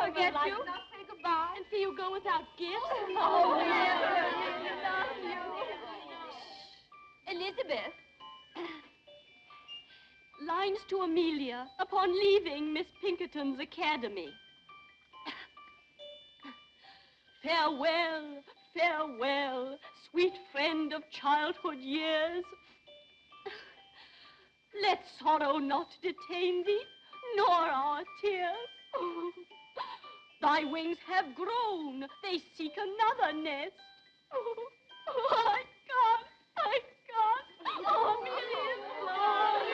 forget you. Not say goodbye. And see you go without gifts. Oh, we love you. Elizabeth. Lines to Amelia upon leaving Miss Pinkerton's academy. Farewell, farewell, sweet friend of childhood years. Let sorrow not detain thee, nor our tears. Oh, thy wings have grown, they seek another nest. Oh, I can't. Oh, Amelia's gone.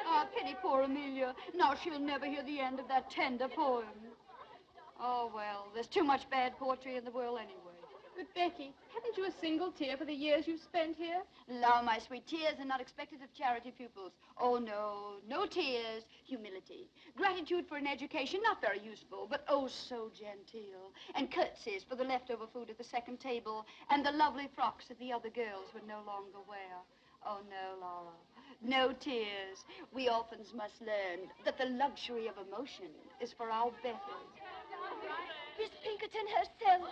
Ah, pity poor Amelia. Now she'll never hear the end of that tender poem. Oh, well, there's too much bad poetry in the world anyway. But, Becky, haven't you a single tear for the years you've spent here? La, my sweet, tears are not expected of charity pupils. Oh, no, no tears. Humility. Gratitude for an education not very useful, but oh, so genteel. And curtsies for the leftover food at the second table, and the lovely frocks that the other girls would no longer wear. Oh, no, Laura. No tears. We orphans must learn that the luxury of emotion is for our betters. Miss Pinkerton herself.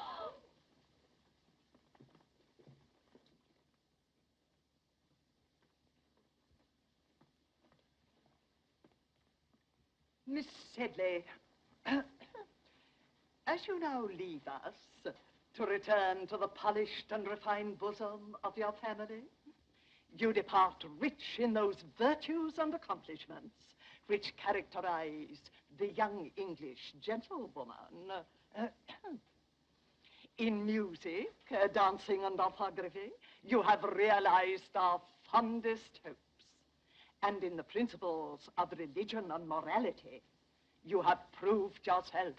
Miss Sedley, as you now leave us to return to the polished and refined bosom of your family, you depart rich in those virtues and accomplishments which characterize the young English gentlewoman. In music, dancing, and orthography, you have realized our fondest hopes. And in the principles of religion and morality, you have proved yourself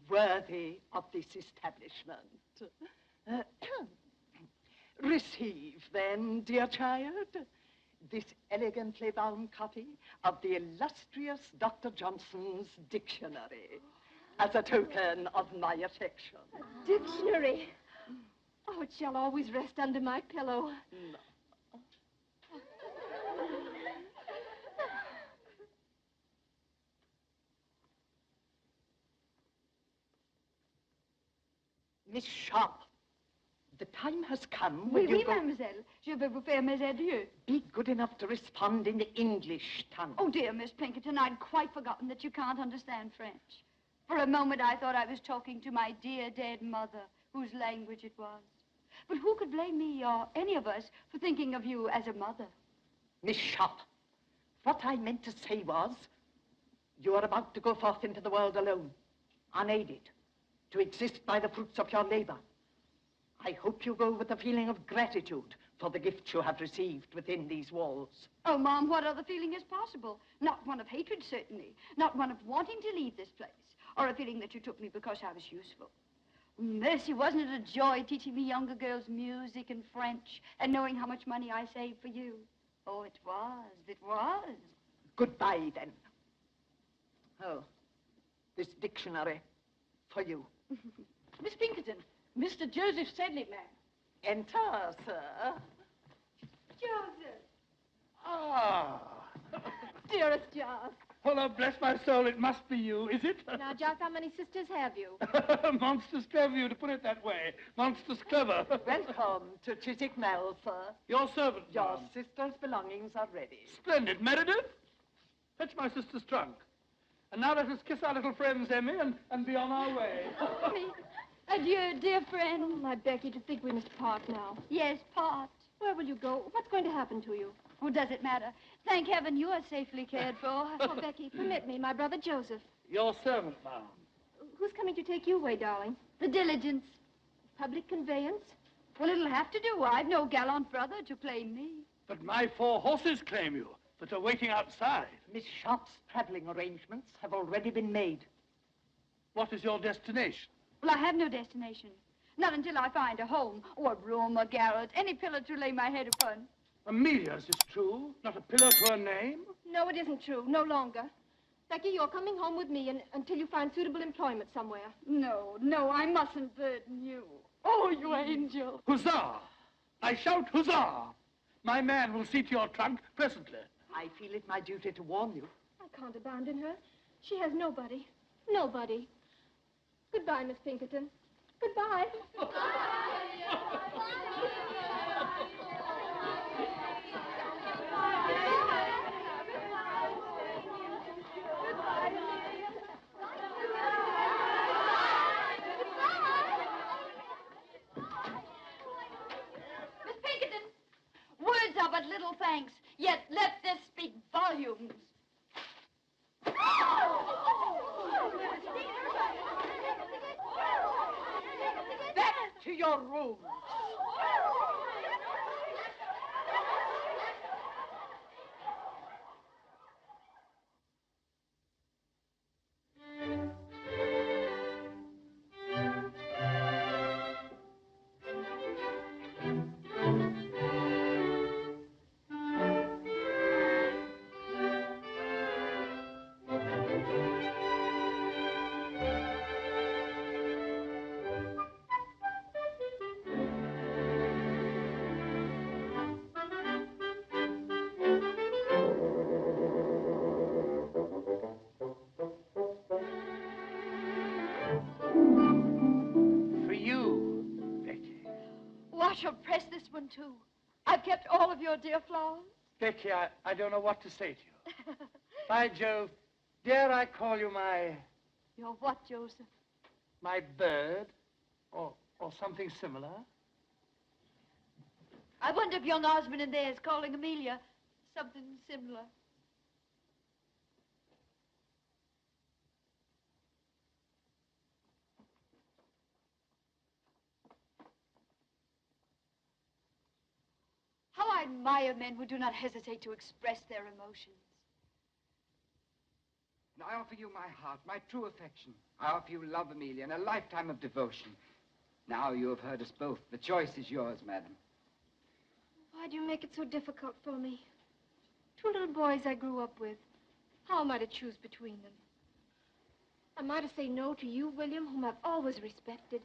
worthy of this establishment. Receive, then, dear child, this elegantly bound copy of the illustrious Dr. Johnson's dictionary as a token of my affection. A dictionary? Oh, it shall always rest under my pillow. No. Miss Sharp, the time has come when Oui, mademoiselle. Je vais vous faire mes adieux. Be good enough to respond in the English tongue. Oh, dear, Miss Pinkerton, I'd quite forgotten that you can't understand French. For a moment, I thought I was talking to my dear dead mother, whose language it was. But who could blame me or any of us for thinking of you as a mother? Miss Sharp, what I meant to say was, you are about to go forth into the world alone, unaided, to exist by the fruits of your labor. I hope you go with a feeling of gratitude for the gifts you have received within these walls. Oh, Mom, what other feeling is possible? Not one of hatred, certainly. Not one of wanting to leave this place. Or a feeling that you took me because I was useful. Mercy, wasn't it a joy teaching the younger girls music and French and knowing how much money I saved for you? Oh, it was. It was. Goodbye, then. Oh, this dictionary for you. Miss Pinkerton, Mr. Joseph Sedley, ma'am. Enter, sir. Joseph. Ah. Dearest Giles. Well, bless my soul, it must be you, is it? Now, Giles, how many sisters have you? Monstrous clever of you to put it that way. Monstrous clever. Welcome to Chiswick Mell, sir. Your servant, Your ma'am. sister's belongings are ready. Splendid. Meredith, fetch my sister's trunk. And now let us kiss our little friends, Emmy, and be on our way. Adieu, dear friend. Oh, my Becky, to think we must part now. Yes, part. Where will you go? What's going to happen to you? Oh, does it matter? Thank heaven you are safely cared for. Oh, Becky, permit me, my brother Joseph. Your servant, ma'am. Who's coming to take you away, darling? The diligence. Public conveyance? Well, it'll have to do. I've no gallant brother to claim me. But my 4 horses claim you, that are waiting outside. Miss Sharp's traveling arrangements have already been made. What is your destination? Well, I have no destination. Not until I find a home, or a room, a garret, any pillar to lay my head upon. Amelia's is true, not a pillar to her name. No, it isn't true. No longer. Becky, you're coming home with me until you find suitable employment somewhere. No, no, I mustn't burden you. Oh, you angel. Huzzah! I shout huzzah! My man will see to your trunk presently. I feel it my duty to warn you. I can't abandon her. She has nobody. Nobody. Goodbye, Miss Pinkerton. Goodbye. Miss Pinkerton, words are but little thanks, yet let this speak volumes. Back to your rooms. I shall press this one, too. I've kept all of your dear flowers. Becky, I don't know what to say to you. By Jove, dare I call you my... Your what, Joseph? My bird? Or something similar? I wonder if young Osborne in there is calling Amelia something similar. How I admire men who do not hesitate to express their emotions. And I offer you my heart, my true affection. I offer you love, Amelia, and a lifetime of devotion. Now you have heard us both. The choice is yours, madam. Why do you make it so difficult for me? Two little boys I grew up with. How am I to choose between them? Am I to say no to you, William, whom I've always respected?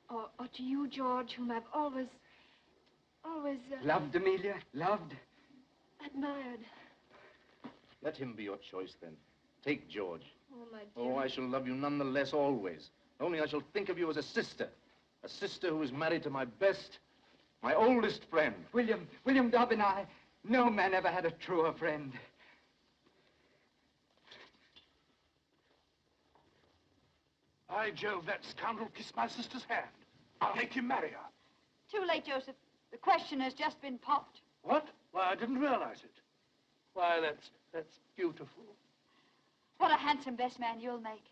Or to you, George, whom I've always... Loved, Amelia, loved. Admired. Let him be your choice, then. Take George. Oh, my dear. Oh, I shall love you none the less always. Only I shall think of you as a sister who is married to my best, my oldest friend. William Dobbin, no man ever had a truer friend. By Jove, that scoundrel kissed my sister's hand. I'll make him marry her. Too late, Joseph. The question has just been popped. What? Why, I didn't realize it. Why, that's beautiful. What a handsome best man you'll make.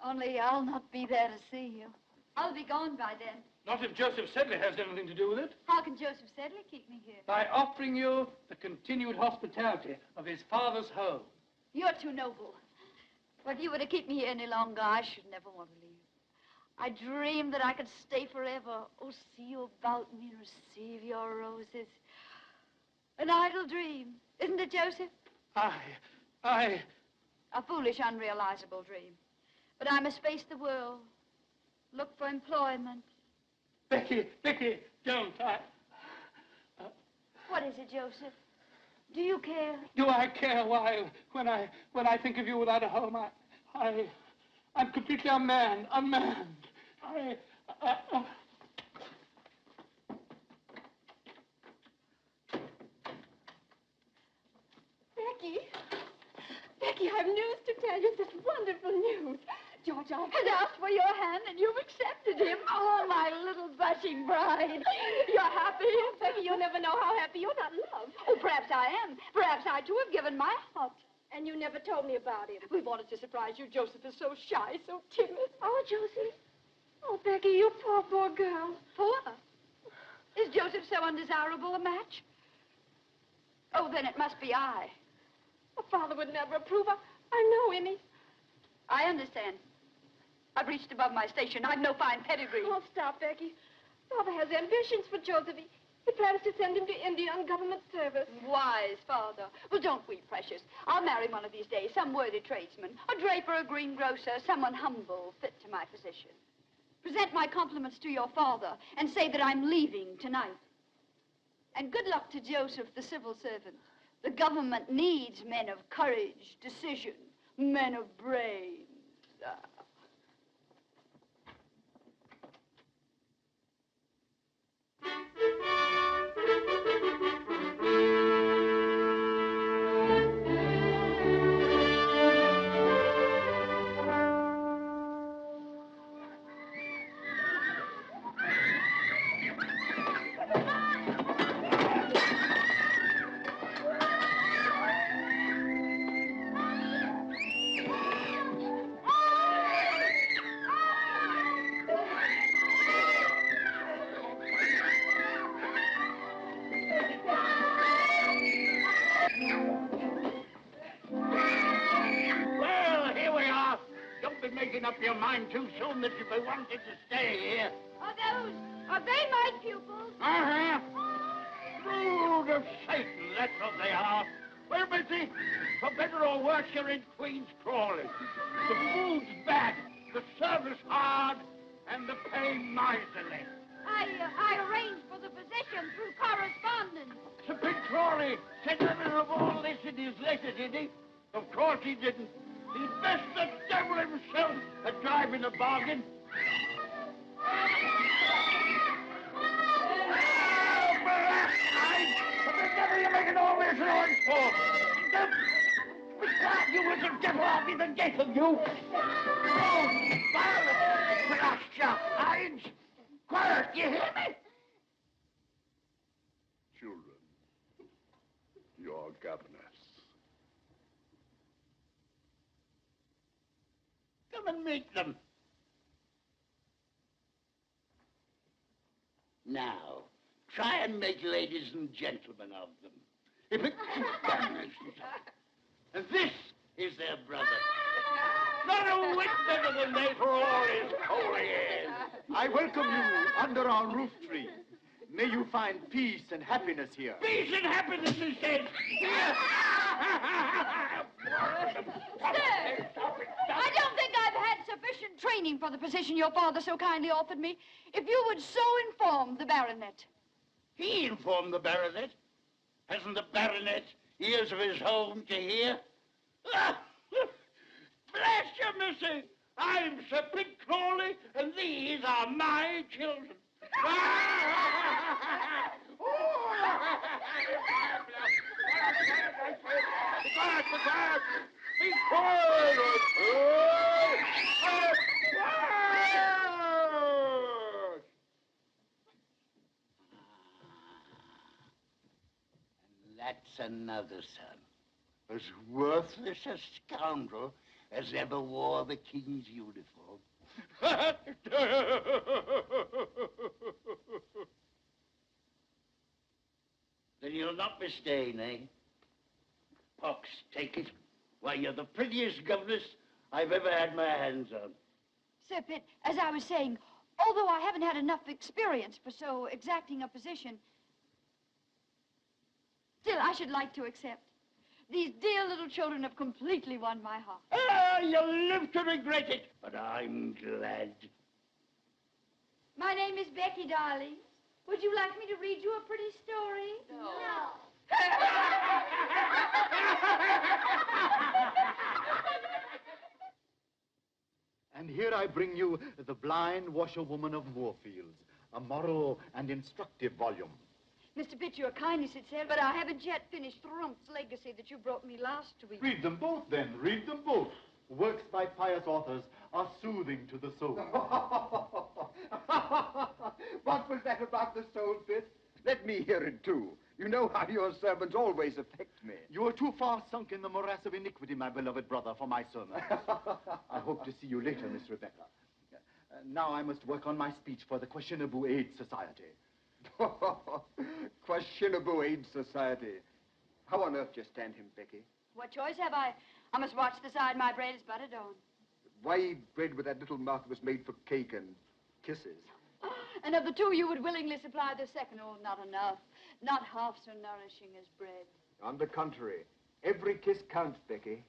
Only I'll not be there to see you. I'll be gone by then. Not if Joseph Sedley has anything to do with it. How can Joseph Sedley keep me here? By offering you the continued hospitality of his father's home. You're too noble. But if you were to keep me here any longer, I should never want to leave. I dreamed that I could stay forever. Oh, see you about me and receive your roses. An idle dream, isn't it, Joseph? I... A foolish, unrealizable dream. But I must face the world, look for employment. Becky, don't. What is it, Joseph? Do you care? Do I care? Why, when I think of you without a home, I'm completely unmanned. Becky, I've news to tell you. Such wonderful news. George Osborne Has asked for your hand and you've accepted him. Oh, my little blushing bride. You're happy? Becky, you'll never know how happy you're not loved. Oh, perhaps I am. Perhaps I, too, have given my heart. And you never told me about him. We wanted to surprise you. Joseph is so shy, so timid. Oh, Josie. Oh, Becky, you poor girl. Poor? Is Joseph so undesirable a match? Oh, then it must be I. Oh, Father would never approve. I know him. I understand. I've reached above my station. I've no fine pedigree. Oh, stop, Becky. Father has ambitions for Joseph. He plans to send him to India on government service. Wise father. Well, don't weep, precious. I'll marry one of these days, some worthy tradesman, a draper, a greengrocer, someone humble, fit to my position. Present my compliments to your father and say that I'm leaving tonight. And good luck to Joseph, the civil servant. The government needs men of courage, decision, men of brains. Making up your mind too soon that you wanted to stay here. Are they my pupils? Uh-huh. Brood of Satan, that's what they are. Well, Missy, for better or worse, you're in Queen's Crawley. The food's bad, the service hard, and the pay miserly. I arranged for the position through correspondence. Sir Big Crawley said nothing of all this in his letter, did he? Of course he didn't. He's best the devil himself at driving a bargain. What the devil are you making all this noise for? You was a devil, I'll be the death of you. Oh, violence! Blast your hinds! Quiet, you hear me? Children, your governess. Come and meet them. Now, try and make ladies and gentlemen of them. If it and this is their brother. Not a whit better than they for all his holy airs. I welcome you under our roof tree. May you find peace and happiness here. Peace and happiness, he said. Here. Sir, I don't think I've had sufficient training for the position your father so kindly offered me. If you would so inform the baronet. He informed the baronet. Hasn't the baronet ears of his own to hear? Bless you, missy. I'm Sir Big Crawley, and these are my children. Be quiet! And that's another son, as worthless a scoundrel as ever wore the king's uniform. Then you'll not be staying, eh? Pox, take it. Why, you're the prettiest governess I've ever had my hands on. Sir Pitt, as I was saying, although I haven't had enough experience for so exacting a position, still I should like to accept. These dear little children have completely won my heart. Ah, you'll live to regret it, but I'm glad. My name is Becky, darling. Would you like me to read you a pretty story? No. And here I bring you The Blind Washerwoman of Moorfields, a moral and instructive volume. Mr. Pitt, your kindness, it said, but I haven't yet finished Rump's legacy that you brought me last week. Read them both, then. Read them both. Works by pious authors are soothing to the soul. What was that about the soul, Pitt? Let me hear it, too. You know how your sermons always affect me. You are too far sunk in the morass of iniquity, my beloved brother, for my sermon. I hope to see you later, Miss Rebecca. Now I must work on my speech for the Questionable Aid Society. Questionable Aid Society. How on earth do you stand him, Becky? What choice have I? I must watch the side my bread is buttered on. Why eat bread with that little mouth that was made for cake and kisses? And of the two, you would willingly supply the second. Oh, not enough. Not half so nourishing as bread. On the contrary, every kiss counts, Becky.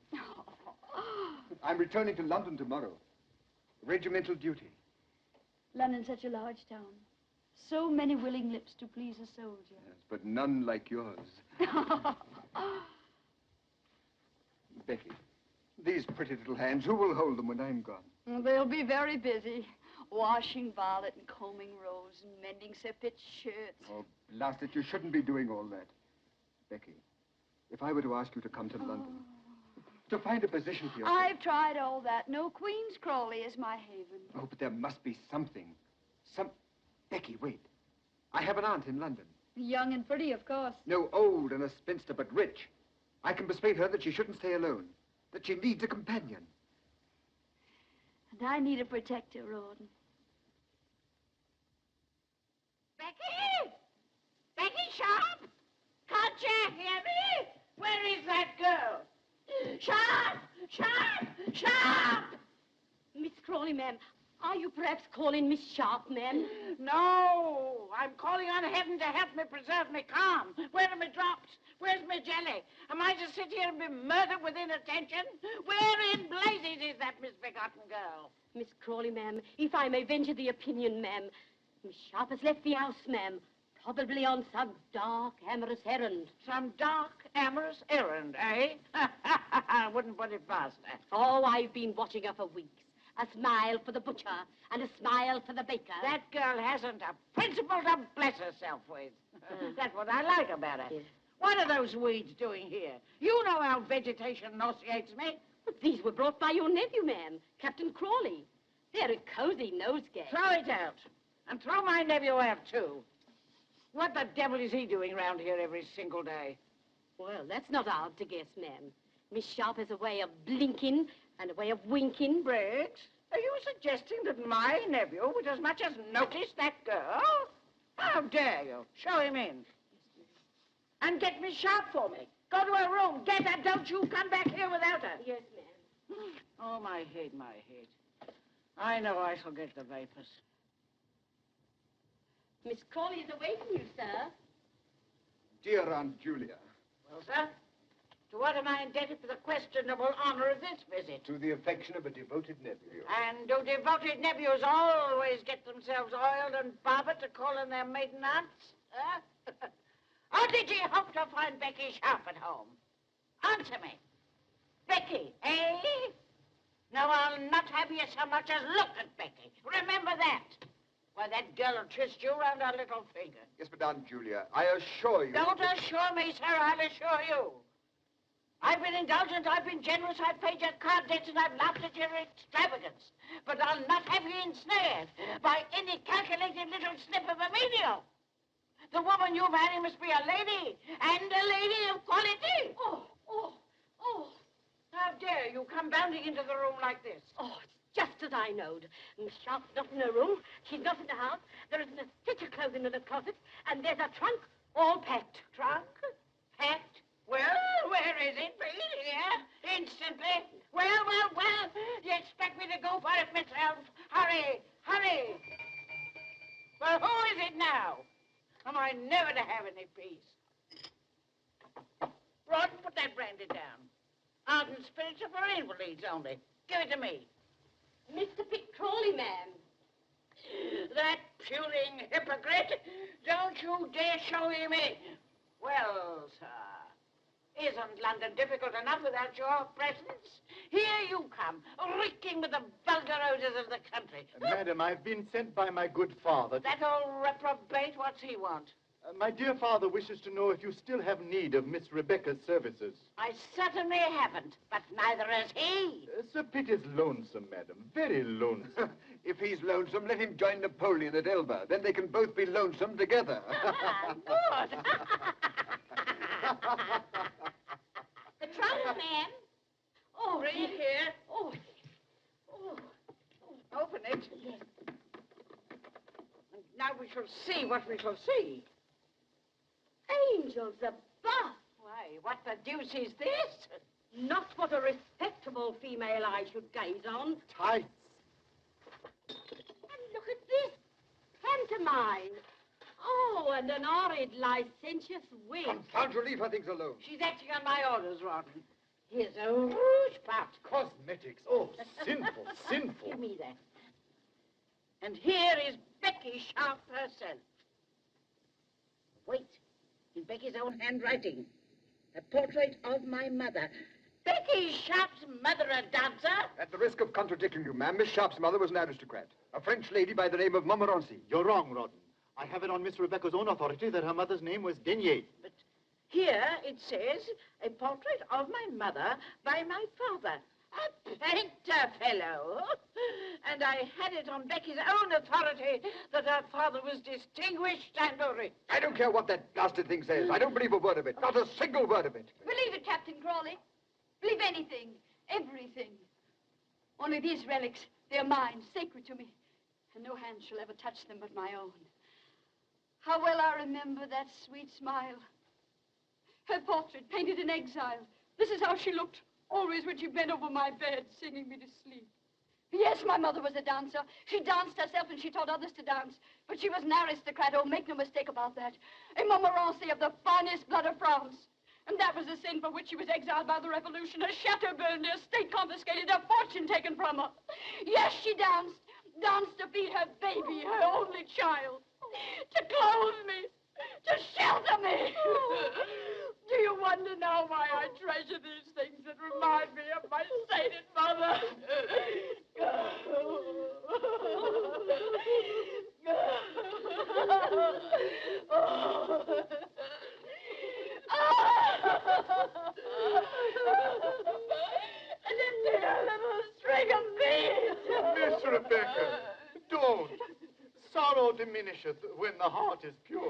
I'm returning to London tomorrow. Regimental duty. London's such a large town. So many willing lips to please a soldier. Yes, but none like yours. Becky, these pretty little hands, who will hold them when I'm gone? They'll be very busy. Washing Violet and combing Rose and mending Sir Pitt's shirts. Oh, blast it, you shouldn't be doing all that. Becky, if I were to ask you to come to London, to find a position for yourself... I've tried all that. No Queen's Crawley is my haven. Oh, but there must be something. Becky, wait. I have an aunt in London. Young and pretty, of course. No, old and a spinster, but rich. I can persuade her that she shouldn't stay alone, that she needs a companion. And I need a protector, Rawdon. Becky! Becky Sharp! Can't you hear me? Where is that girl? Sharp! Sharp! Sharp! Miss Crawley, ma'am, are you perhaps calling Miss Sharp, ma'am? No! I'm calling on heaven to help me preserve me calm. Where are my drops? Where's my jelly? Am I to sit here and be murdered with inattention? Where in blazes is that misbegotten girl? Miss Crawley, ma'am, if I may venture the opinion, ma'am, Miss Sharp has left the house, ma'am, probably on some dark, amorous errand. Some dark, amorous errand, eh? I wouldn't put it past her. Oh, I've been watching her for weeks. A smile for the butcher and a smile for the baker. That girl hasn't a principle to bless herself with. That's what I like about her. Yes. What are those weeds doing here? You know how vegetation nauseates me. But these were brought by your nephew, ma'am, Captain Crawley. They're a cozy nosegay. Throw it out. And throw my nephew out, too. What the devil is he doing round here every single day? Well, that's not hard to guess, ma'am. Miss Sharp has a way of blinking and a way of winking. Briggs, are you suggesting that my nephew would as much as notice that girl? How dare you? Show him in. And get Miss Sharp for me. Go to her room. Get her. Don't you come back here without her. Yes, ma'am. Oh, my head, my head. I know I shall get the vapors. Miss Crawley is awaiting you, sir. Dear Aunt Julia. Well, sir, to what am I indebted for the questionable honor of this visit? To the affection of a devoted nephew. And do devoted nephews always get themselves oiled and barbered to call in their maiden aunts? Huh? Or did you hope to find Becky Sharp at home? Answer me. Becky, eh? No, I'll not have you so much as look at Becky. Remember that. Why, that girl will twist you round her little finger. Yes, but Aunt Julia, I assure you... Don't assure me, sir. I'll assure you. I've been indulgent, I've been generous, I've paid your card debts, and I've laughed at your extravagance. But I'll not have you ensnared by any calculated little snip of a menial. The woman you've married must be a lady, and a lady of quality. Oh. How dare you come bounding into the room like this? Oh, it's just as I knowed. Miss Sharp's not in her room. She's not in the house. There isn't a stitch of clothing in the closet. And there's a trunk all packed. Trunk? Packed? Well, where is it, please? Here? Instantly? Well. You expect me to go for it myself? Hurry. Well, who is it now? Am I never to have any peace? Rawdon, put that brandy down. Ardent spirits are for invalids only. Give it to me. Mr. Pitt Crawley, ma'am. That puling hypocrite! Don't you dare show him in. Well, sir, isn't London difficult enough without your presence? Here you come, reeking with the vulgar odors of the country. Madam, I've been sent by my good father. That old reprobate, what's he want? My dear father wishes to know if you still have need of Miss Rebecca's services. I certainly haven't, but neither has he. Sir Pitt is lonesome, madam. Very lonesome. If he's lonesome, let him join Napoleon at Elba. Then they can both be lonesome together. Good. The trunk, ma'am. Oh, Bring it here. Oh. Open it. Yes. And now we shall see what we shall see. Angels above. Why, what the deuce is this? Not what a respectable female eye should gaze on. Tights. And look at this. Pantomime. Oh, and an horrid, licentious wig. Confound you, leave her things alone. She's acting on my orders, Rawdon. Here's a rouge pot. Cosmetics. Oh, sinful. Give me that. And here is Becky Sharp herself. Wait. In Becky's own handwriting. A portrait of my mother. Becky Sharp's mother a dancer? At the risk of contradicting you, ma'am, Miss Sharp's mother was an aristocrat. A French lady by the name of Montmorency. You're wrong, Rawdon. I have it on Miss Rebecca's own authority that her mother's name was Denier. But here it says, a portrait of my mother by my father. A painter fellow. And I had it on Becky's own authority that her father was distinguished and rich. I don't care what that blasted thing says. I don't believe a word of it. Not a single word of it. Believe it, Captain Crawley. Believe anything, everything. Only these relics, they're mine, sacred to me. And no hand shall ever touch them but my own. How well I remember that sweet smile. Her portrait, painted in exile. This is how she looked, always when she bent over my bed, singing me to sleep. Yes, my mother was a dancer. She danced herself and she taught others to dance. But she was an aristocrat, oh, make no mistake about that. A Montmorency of the finest blood of France. And that was the sin for which she was exiled by the revolution. Her chateau burned, her estate confiscated, her fortune taken from her. Yes, she danced. Danced to feed her baby, her only child. To clothe me. To shelter me. Do you wonder now why I treasure these things that remind me of my sainted mother? And a dear little string of beads. Miss Rebecca, don't. Sorrow diminisheth when the heart is pure.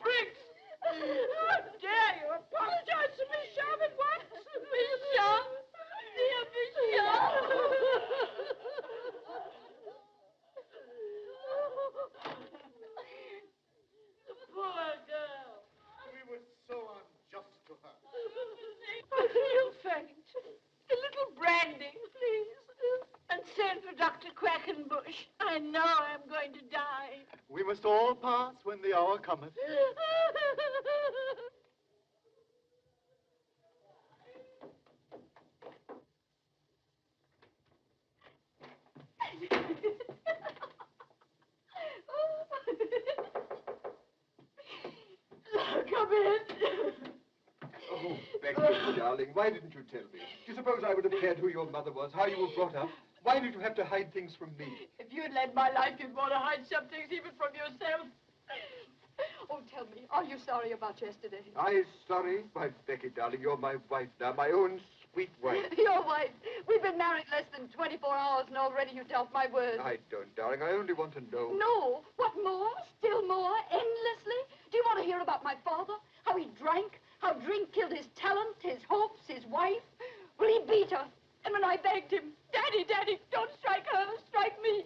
Briggs! How dare you apologize to Miss Sharp at once? Miss Sharp! Dear Miss Sharp! The poor girl. We were so unjust to her. I feel faint. A little brandy, please. And send for Dr. Quackenbush. I know I'm going to die. We must all pass when the hour cometh. Come in. Oh, Becky, darling, why didn't you tell me? Do you suppose I would have cared who your mother was, how you were brought up? Why did you have to hide things from me? If you had led my life, you'd want to hide some things even from yourself. Oh, tell me, are you sorry about yesterday? I sorry? Why, Becky, darling, you're my wife now, my own sweet wife. Your wife. We've been married less than 24 hours, and already you doubt my word. I don't, darling. I only want to know. No. What more? Still more? Endlessly? Do you want to hear about my father? How he drank? How drink killed his talent, his hopes, his wife? Well, he beat her. And when I begged him, Daddy, Daddy, don't strike her, strike me.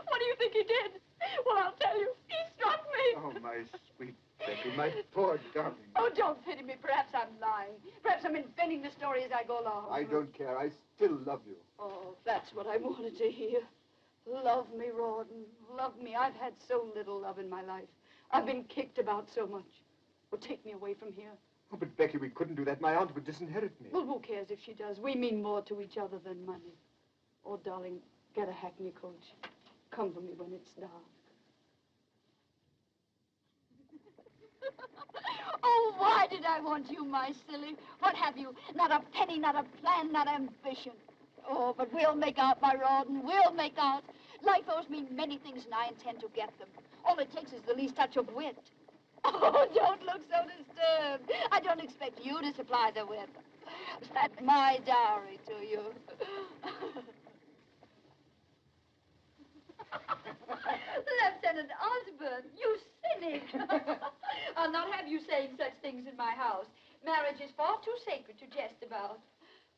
What do you think he did? Well, I'll tell you. He struck me. Oh, my sweet Becky, my poor darling. Oh, don't pity me. Perhaps I'm lying. Perhaps I'm inventing the story as I go along. I don't care. I still love you. Oh, that's what I wanted to hear. Love me, Rawdon. Love me. I've had so little love in my life. I've been kicked about so much. Well, take me away from here. Oh, but Becky, we couldn't do that. My aunt would disinherit me. Well, who cares if she does? We mean more to each other than money. Oh, darling, get a hackney coach. Come for me when it's dark. Oh, why did I want you, my silly? What have you? Not a penny, not a plan, not ambition. Oh, but we'll make out, my Rawdon. We'll make out. Life owes me many things, and I intend to get them. All it takes is the least touch of wit. Oh, don't look so disturbed. I don't expect you to supply the wit. That's my dowry to you. Lieutenant Osborne, you cynic. I'll not have you saying such things in my house. Marriage is far too sacred to jest about.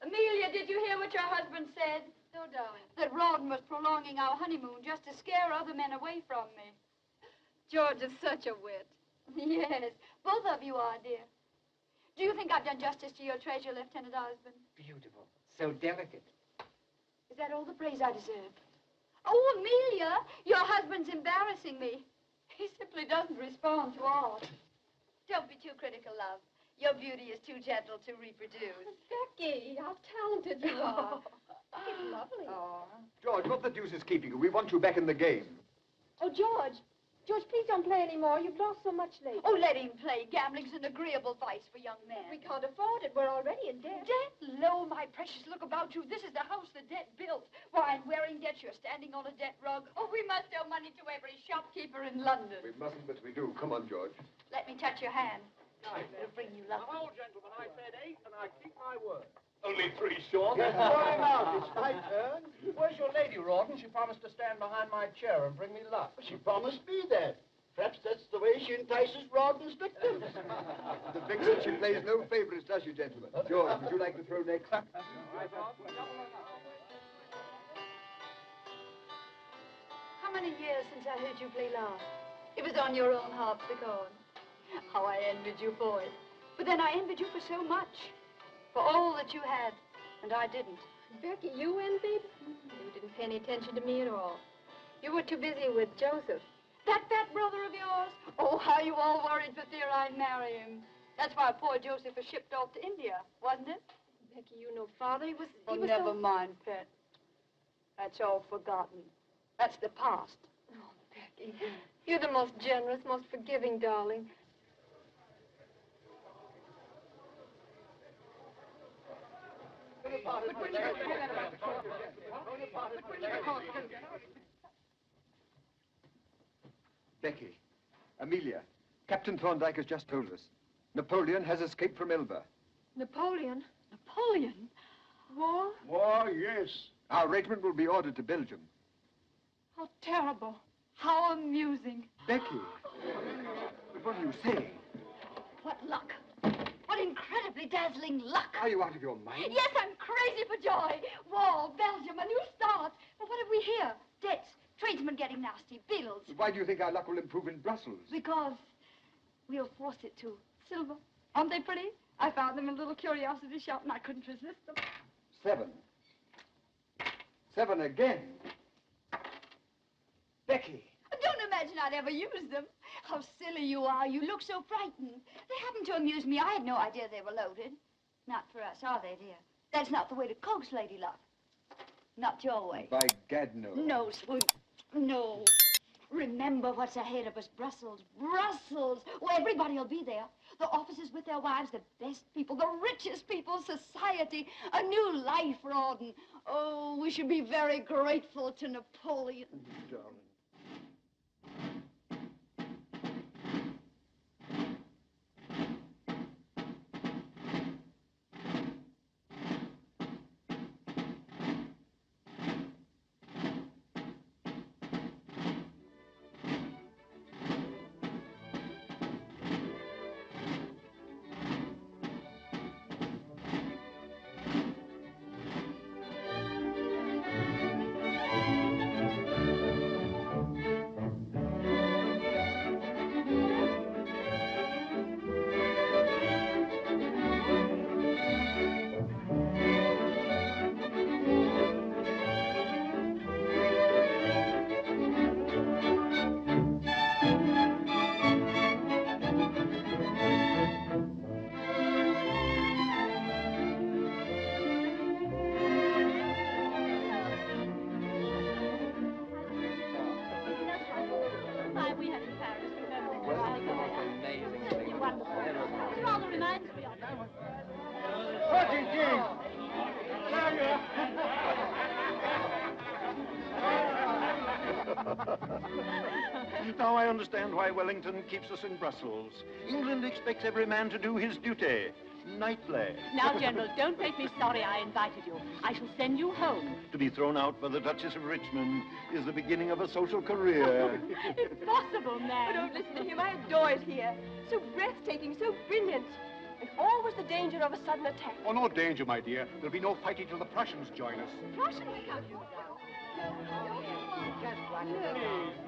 Amelia, did you hear what your husband said? No, darling. That Rawdon was prolonging our honeymoon just to scare other men away from me. George is such a wit. Yes, both of you are, dear. Do you think I've done justice to your treasure, Lieutenant Osborne? Beautiful. So delicate. Is that all the praise I deserve? Oh, Amelia, your husband's embarrassing me. He simply doesn't respond to art. Don't be too critical, love. Your beauty is too gentle to reproduce. Becky, how talented you are. It's lovely. George, what the deuce is keeping you? We want you back in the game. Oh, George. George, please don't play anymore. You've lost so much lately. Oh, let him play. Gambling's an agreeable vice for young men. We can't afford it. We're already in debt. Debt? Lo, my precious, look about you. This is the house the debt built. Why, and wearing debt, you're standing on a debt rug. Oh, we must owe money to every shopkeeper in London. We mustn't, but we do. Come on, George. Let me touch your hand. It'll bring you luck. Now, gentlemen, I said 8, and I keep my word. Only 3 short. Why not? It's my turn. Where's your lady, Rawdon? She promised to stand behind my chair and bring me luck. She promised me that. Perhaps that's the way she entices Rawdon's victims. The vixen, she plays no favorites, does you, gentlemen? George, would you like to throw next? How many years since I heard you play last? It was on your own harpsichord. How I envied you for it. But then I envied you for so much. For all that you had, and I didn't. Becky, you envied? You didn't pay any attention to me at all. You were too busy with Joseph. That fat brother of yours? Oh, how you all worried for fear I'd marry him. That's why poor Joseph was shipped off to India, wasn't it? Becky, you know Father, he was Never so... mind, pet. That's all forgotten. That's the past. Oh, Becky, you're the most generous, most forgiving darling. Becky, Amelia, Captain Thorndyke has just told us. Napoleon has escaped from Elba. Napoleon? Napoleon? War? War, yes. Our regiment will be ordered to Belgium. How terrible. How amusing. Becky, what are you saying? What luck. What incredibly dazzling luck. Are you out of your mind? Yes, I'm crazy for joy. War, Belgium, a new start. But what have we here? Debts, tradesmen getting nasty, bills. Why do you think our luck will improve in Brussels? Because we'll force it to. Silver. Aren't they pretty? I found them in a little curiosity shop and I couldn't resist them. 7. 7 again. Becky. Don't imagine I'd ever use them. How silly you are. You look so frightened. They happened to amuse me. I had no idea they were loaded. Not for us, are they, dear? That's not the way to coax Lady Luck. Not your way. By gad, no. No, sweet. No. Remember what's ahead of us. Brussels. Brussels. Oh, everybody will be there. The officers with their wives, the best people, the richest people, society. A new life, Rawdon. Oh, we should be very grateful to Napoleon. Darling. Now I understand why Wellington keeps us in Brussels. England expects every man to do his duty. Nightly. Now, General, don't make me sorry I invited you. I shall send you home. To be thrown out by the Duchess of Richmond is the beginning of a social career. Impossible, man. Oh, don't listen to him. I adore it here. So breathtaking, so brilliant. And always the danger of a sudden attack. Oh, no danger, my dear. There'll be no fighting till the Prussians join us. Prussians?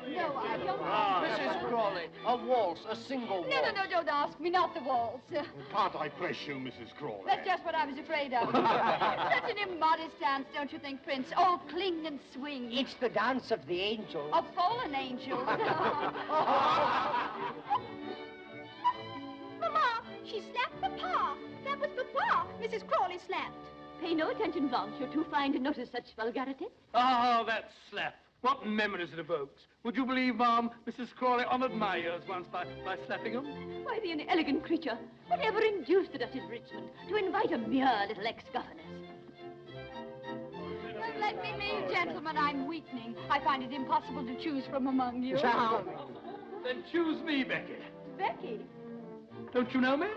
No, I don't. Mrs. Crawley, a waltz, a single waltz. No, don't ask me, not the waltz. Can't I press you, Mrs. Crawley? That's just what I was afraid of. Such an immodest dance, don't you think, Prince? Oh, cling and swing. It's the dance of the angels. Of fallen angels. Mama, she slapped Papa. That was Papa Mrs. Crawley slapped. Pay no attention, Blanche. You're too fine to notice such vulgarity. Oh, that slap. What memories it evokes. Would you believe, Ma'am, Mrs. Crawley honoured my ears once by slapping them? Why, the inelegant creature. Whatever induced the Duchess of Richmond to invite a mere little ex-governess? Don't let me leave, gentlemen. I'm weakening. I find it impossible to choose from among you. Then choose me, Becky. Becky? Don't you know me?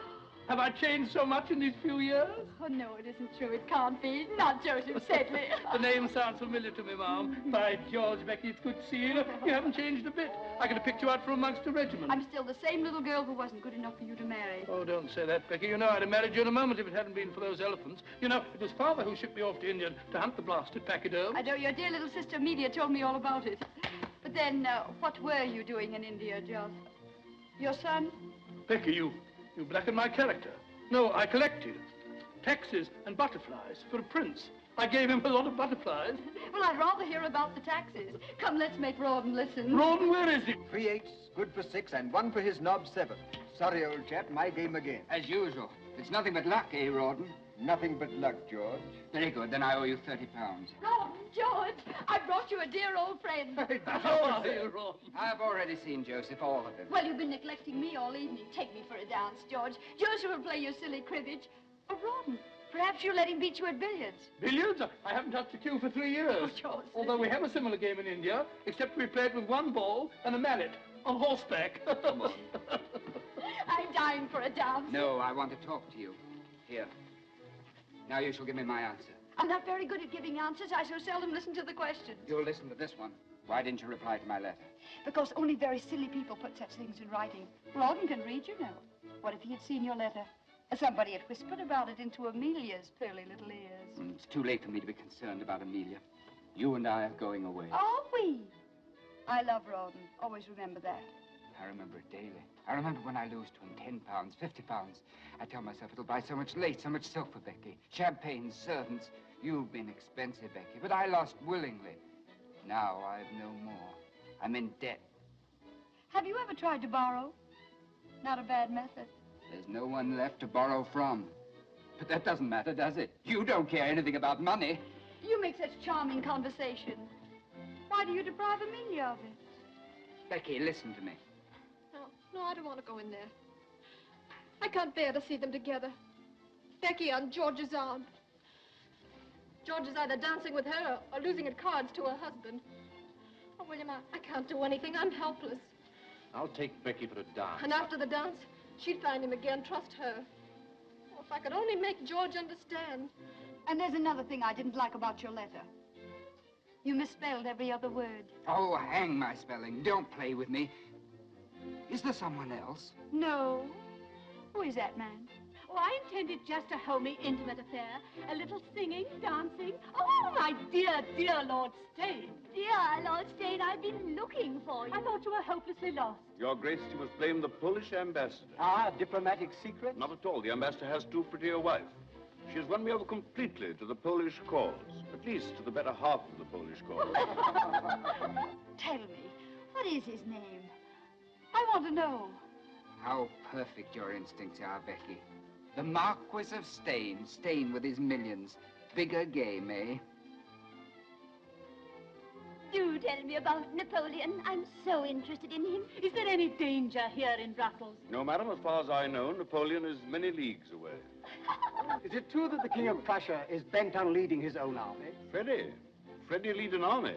Have I changed so much in these few years? Oh, no, it isn't true. It can't be. Not Joseph Sedley. The name sounds familiar to me, Ma'am. By George, Becky, it's good to see you. You haven't changed a bit. I could have picked you out from amongst a regiment. I'm still the same little girl who wasn't good enough for you to marry. Oh, don't say that, Becky. You know, I'd have married you in a moment if it hadn't been for those elephants. You know, it was Father who shipped me off to India to hunt the blasted pachyderm. I know your dear little sister Amelia told me all about it. But then, what were you doing in India, Jos? Your son? Becky, you blackened my character. No, I collected taxes and butterflies for a prince. I gave him a lot of butterflies. Well, I'd rather hear about the taxes. Come, let's make Rawdon listen. Rawdon, where is he? 3 8s, good for 6, and 1 for his knob 7. Sorry, old chap, my game again. As usual. It's nothing but luck, eh, Rawdon? Nothing but luck, George. Very good. Then I owe you £30. Rawdon, George, I brought you a dear old friend. How are you, Rawdon? I've already seen Joseph, all of him. Well, you've been neglecting me all evening. Take me for a dance, George. Joseph will play your silly cribbage. Oh, Rawdon, perhaps you'll let him beat you at billiards. Billiards? I haven't touched a cue for 3 years. Oh, George. Although we have a similar game in India, except we play it with 1 ball and a mallet on horseback. Come on. I'm dying for a dance. No, I want to talk to you. Here. Now you shall give me my answer. I'm not very good at giving answers. I so seldom listen to the questions. You'll listen to this one. Why didn't you reply to my letter? Because only very silly people put such things in writing. Rawdon can read, you know. What if he had seen your letter? Somebody had whispered about it into Amelia's pearly little ears. It's too late for me to be concerned about Amelia. You and I are going away. Are we? I love Rawdon. Always remember that. I remember it daily. I remember when I lose to him £10, £50. I tell myself it'll buy so much lace, so much silk for Becky. Champagne, servants. You've been expensive, Becky, but I lost willingly. Now I've no more. I'm in debt. Have you ever tried to borrow? Not a bad method. There's no one left to borrow from. But that doesn't matter, does it? You don't care anything about money. You make such charming conversation. Why do you deprive Amelia of it? Becky, listen to me. No, I don't want to go in there. I can't bear to see them together. Becky on George's arm. George is either dancing with her or losing at cards to her husband. Oh, William, I can't do anything. I'm helpless. I'll take Becky for a dance. And after the dance, she'd find him again. Trust her. Oh, if I could only make George understand. And there's another thing I didn't like about your letter. You misspelled every other word. Oh, hang my spelling. Don't play with me. Is there someone else? No. Who is that man? Oh, I intended just a homely, intimate affair. A little singing, dancing. Oh, my dear, dear Lord Steyne. Dear Lord Steyne, I've been looking for you. I thought you were hopelessly lost. Your Grace, you must blame the Polish ambassador. Ah, diplomatic secret? Not at all. The ambassador has too pretty a wife. She has won me over completely to the Polish cause. At least to the better half of the Polish cause. Tell me, what is his name? I want to know. How perfect your instincts are, Becky. The Marquis of Steyne, Steyne with his millions. Bigger game, eh? Do tell me about Napoleon. I'm so interested in him. Is there any danger here in Brussels? No, madam, as far as I know, Napoleon is many leagues away. Is it true that the King of Prussia is bent on leading his own army? Freddie lead an army.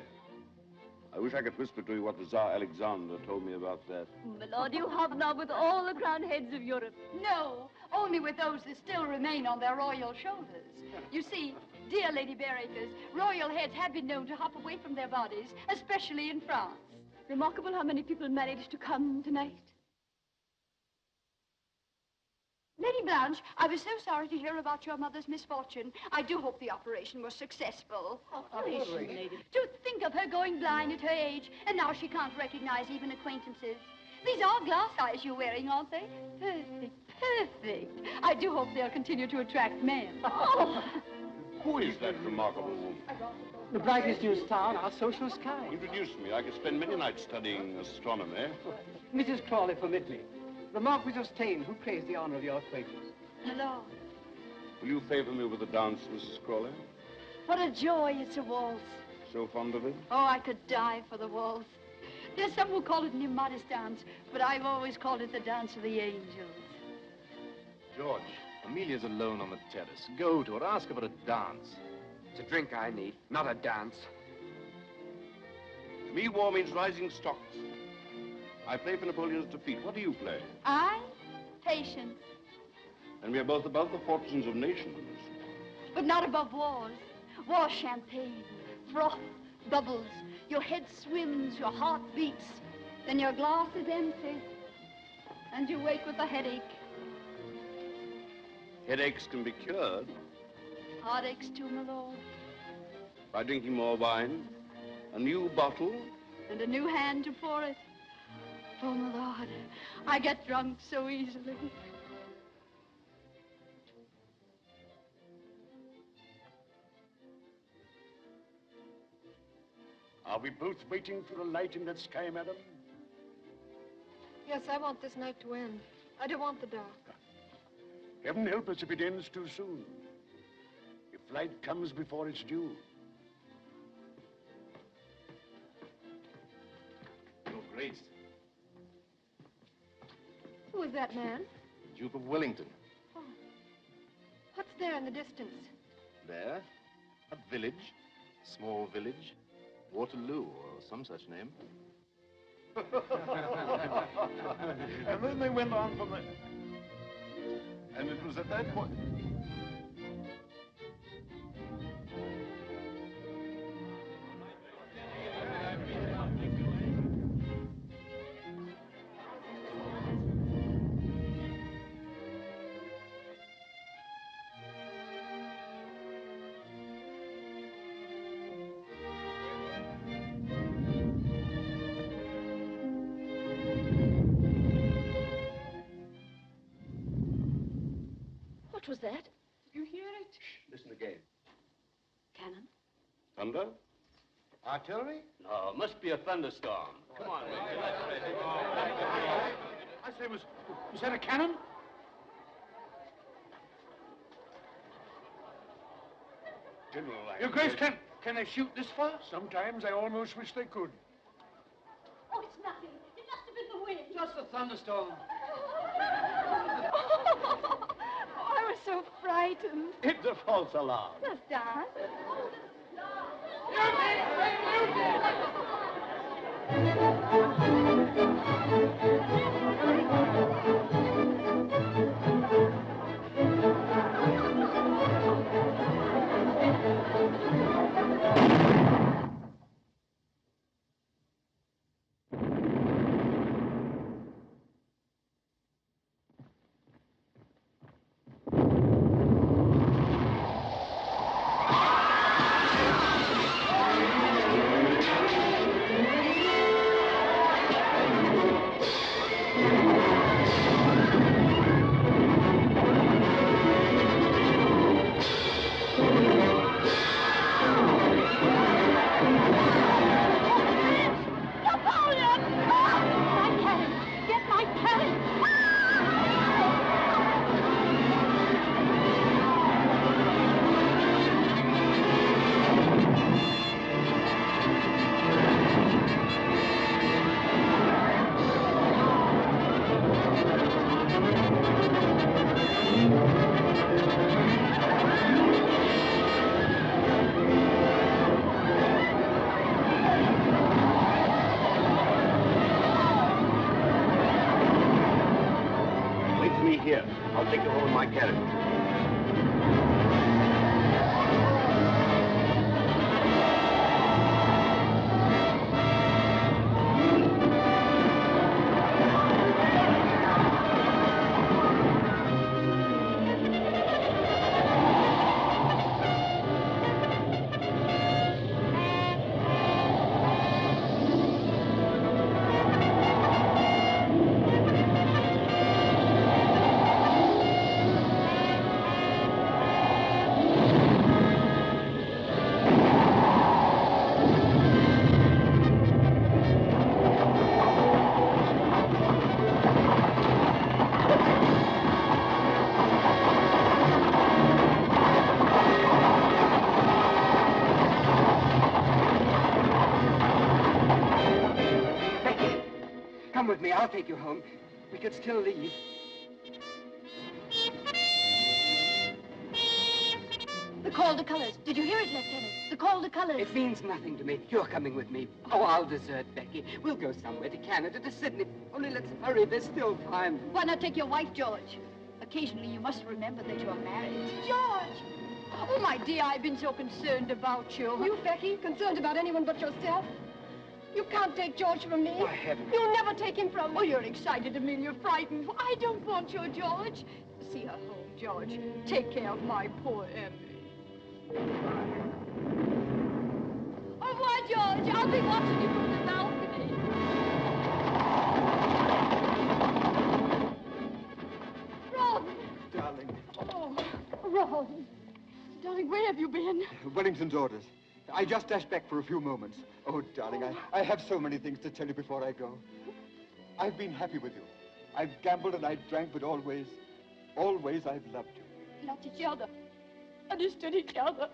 I wish I could whisper to you what the Tsar Alexander told me about that. My lord, you hobnob with all the crowned heads of Europe. No, only with those that still remain on their royal shoulders. You see, dear Lady Bareacres, royal heads have been known to hop away from their bodies, especially in France. Remarkable how many people managed to come tonight. Lady Blanche, I was so sorry to hear about your mother's misfortune. I do hope the operation was successful. Operation, lady. To think of her going blind at her age, and now she can't recognize even acquaintances. These are glass eyes you're wearing, aren't they? Perfect, perfect. I do hope they'll continue to attract men. Oh. Who is that remarkable woman? The brightest new star in our social sky. Introduce me. I could spend many nights studying astronomy. Mrs. Crawley, permit me. The Marquis of Steyne, who craves the honor of your acquaintance. Hello. Will you favor me with a dance, Mrs. Crawley? What a joy it's a waltz. So fond of it? Oh, I could die for the waltz. There's some who call it an immodest dance, but I've always called it the dance of the angels. George, Amelia's alone on the terrace. Go to her, ask her for a dance. It's a drink I need, not a dance. To me, war means rising stocks. I play for Napoleon's defeat. What do you play? I? Patience. And we are both above the fortunes of nations. But not above wars. War champagne, froth, bubbles. Your head swims, your heart beats. Then your glass is empty. And you wake with a headache. Headaches can be cured. Heartaches too, my lord. By drinking more wine, a new bottle. And a new hand to pour it. Oh, my lord, I get drunk so easily. Are we both waiting for a light in that sky, madam? Yes, I want this night to end. I don't want the dark. Heaven help us if it ends too soon. If light comes before it's due. Your Grace, Who is that man? Duke of Wellington. Oh. What's there in the distance? There, a village, small village, Waterloo, or some such name. And then they went on from there. And it was at that point... What was that? Did you hear it? Listen again. Cannon? Thunder? Artillery? No, must be a thunderstorm. Come on, I say, was that a cannon? General, Your Grace, can they shoot this far? Sometimes I almost wish they could. Oh, it's nothing. It must have been the wind. Just a thunderstorm. Oh, I was so frightened. It's a false alarm. Just dance. Here, I'll take you home in my carriage. take you home. We could still leave. The call to colors. Did you hear it, Lieutenant? The call to colors. It means nothing to me. You're coming with me. Oh, I'll desert Becky. We'll go somewhere, to Canada, to Sydney. Only let's hurry. There's still time. Why not take your wife, George? Occasionally, you must remember that you're married. George! Oh, my dear, I've been so concerned about you. You, Becky, concerned about anyone but yourself? You can't take George from me. Why, heaven. You'll never take him from me. Oh, you're excited, Amelia, frightened. I don't want your George. See her home, George. Take care of my poor Emmy. Au revoir, George. I'll be watching you from the balcony. Rawdon. Darling. Oh, Rawdon. Darling, where have you been? Wellington's orders. I just dashed back for a few moments. Oh, darling, I have so many things to tell you before I go. I've been happy with you. I've gambled and I drank, but always I've loved you. Loved each other. Understood each other.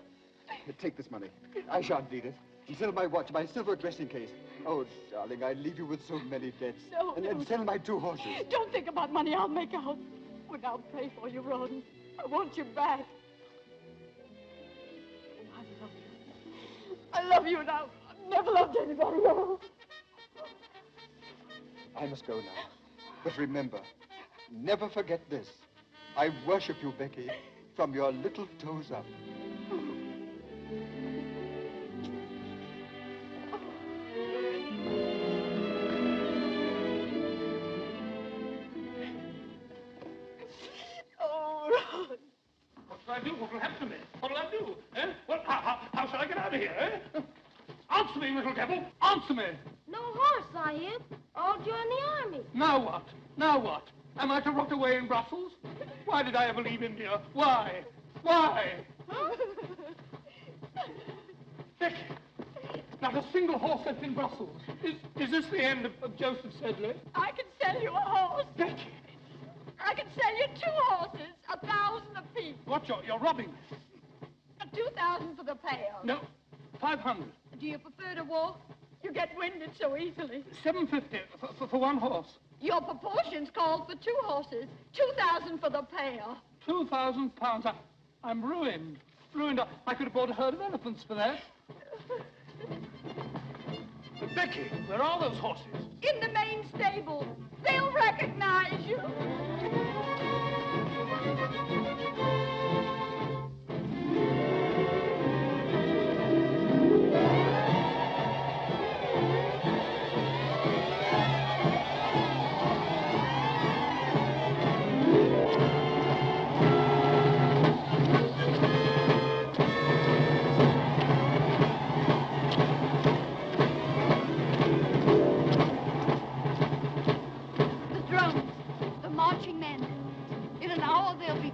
Take this money. I shan't need it. And sell my watch, my silver dressing case. Oh, darling, I leave you with so many debts. No, and sell my 2 horses. Don't think about money. I'll make out. But I'll pray for you, Rawdon. I want you back. I love you. I love you now. I've never loved anybody else. I must go now. But remember, never forget this. I worship you, Becky, from your little toes up. What shall I do? What will happen to me? What will I do? Eh? Well, how shall I get out of here, eh? Answer me, little devil! Answer me! No horse, Sahib. All join the army. Now what? Now what? Am I to rot away in Brussels? Why did I ever leave India? Why? Why? Becky, not a single horse left in Brussels. Is this the end of Joseph Sedley? I can sell you a horse. Becky! I can sell you 2 horses, 1,000 apiece. What, you're robbing me? 2,000 for the pail. No, 500. Do you prefer to walk? You get winded so easily. 750 for 1 horse. Your proportions call for 2 horses. 2,000 for the pail. 2,000 pounds. I'm ruined. Ruined. I could have bought a herd of elephants for that. But Becky, where are those horses? In the main stable. They'll recognize you.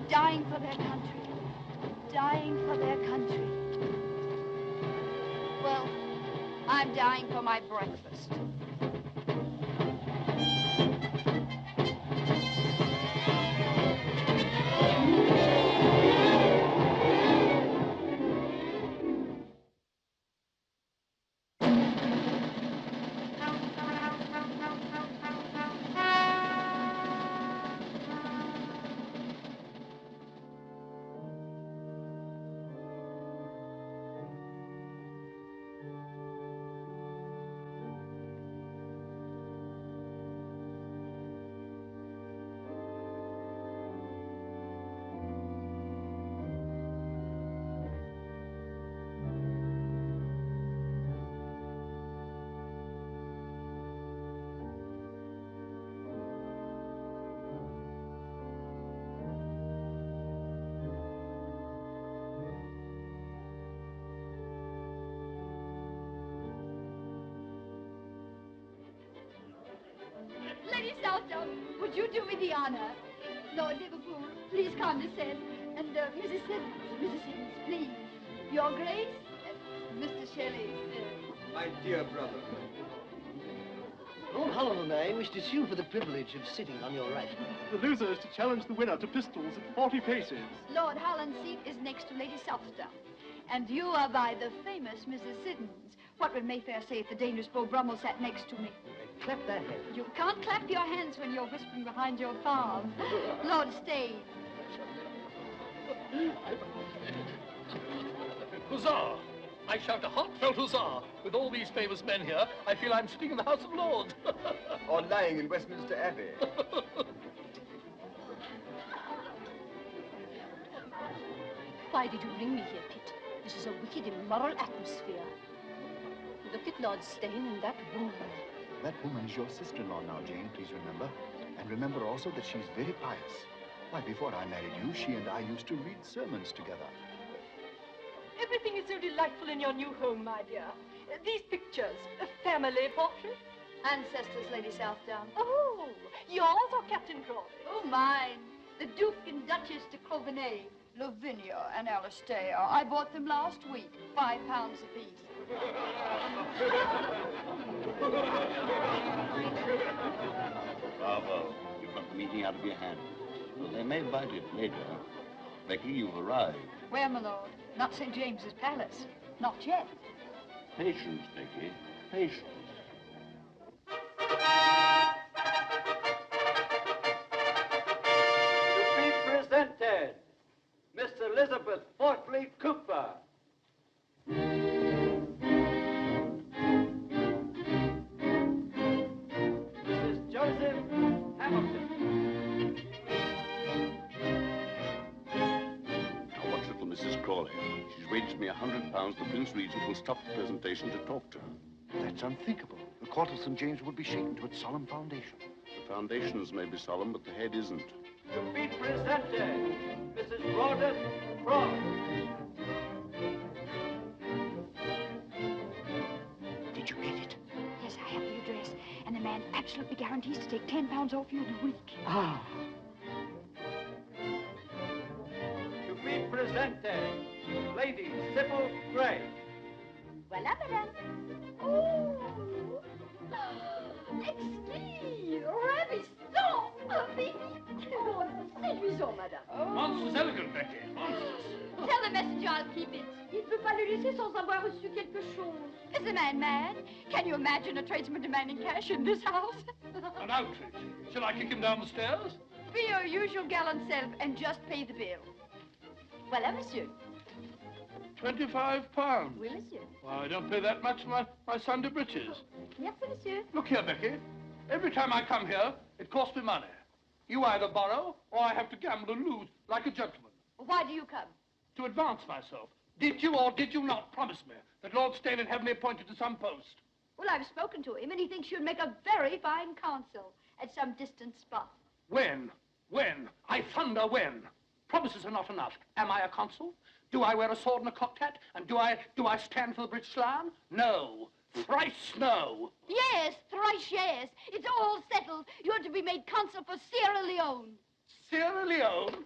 Dying for their country. Dying for their country. Well, I'm dying for my breakfast. Lady Southdown, would you do me the honor? Lord Liverpool, please condescend. And Mrs. Siddons, please. Your Grace, Mr. Shelley. My dear brother. Lord Holland and I wish to sue for the privilege of sitting on your right. The loser is to challenge the winner to pistols at 40 paces. Lord Holland's seat is next to Lady Southdown. And you are by the famous Mrs. Siddons. What would Mayfair say if the dangerous Beau Brummel sat next to me? clap their hands. You can't clap your hands when you're whispering behind your palm. Lord Steyne. Huzzah! I shout a heartfelt huzzah. With all these famous men here, I feel I'm sitting in the House of Lords. Or lying in Westminster Abbey. Why did you bring me here, Pitt? This is a wicked, immoral atmosphere. Look at Lord Steyne and that woman. That woman is your sister-in-law now, Jane, please remember. And remember also that she's very pious. Why, before I married you, she and I used to read sermons together. Everything is so delightful in your new home, my dear. These pictures, family portraits. Ancestors, Lady Southdown. Oh, yours or Captain Crawley? Oh, mine. The Duke and Duchess de Coveney, Lavinia and Alistair. I bought them last week, £5 apiece. Bravo. You've got the meeting out of your hands. Well, they may bite it later. Becky, you've arrived. Where, my lord? Not St. James's Palace. Not yet. Patience, Becky. Patience. To be presented, Miss Elizabeth Fortley Cooper. Mrs. Joseph Hamilton. Now, watch little Mrs. Crawley. She's waged me £100. The Prince Regent will stop the presentation to talk to her. That's unthinkable. The court of St. James would be shaken to its solemn foundation. The foundations may be solemn, but the head isn't. To be presented, Mrs. Rawdon Crawley. Did you get it? Yes, I have the address. And the man absolutely guarantees to take £10 off you in a week. Ah. To be presented, Lady Sybil Grey. Voilà, madame. Oh! Exquis! Ravissant! Oh, séduisant, madame. Monstrous elegant, Becky. Monstrous. Tell the messenger I'll keep it. Il ne peut pas le laisser sans avoir reçu quelque chose. Is the man mad? Can you imagine a tradesman demanding cash in this house? An outrage. Shall I kick him down the stairs? Be your usual gallant self and just pay the bill. Voilà, monsieur. £25. Oui, monsieur. Well, I don't pay that much for my Sunday breeches. Merci, monsieur. Look here, Becky. Every time I come here, it costs me money. You either borrow, or I have to gamble and lose, like a gentleman. Why do you come? To advance myself. Did you or did you not promise me that Lord Steyne would have me appointed to some post? Well, I've spoken to him, and he thinks you'd make a very fine consul at some distant spot. When? When? I thunder when? Promises are not enough. Am I a consul? Do I wear a sword and a cocked hat? And do I stand for the British Lion? No. Thrice no. Yes, thrice yes. It's all settled. You're to be made consul for Sierra Leone. Sierra Leone?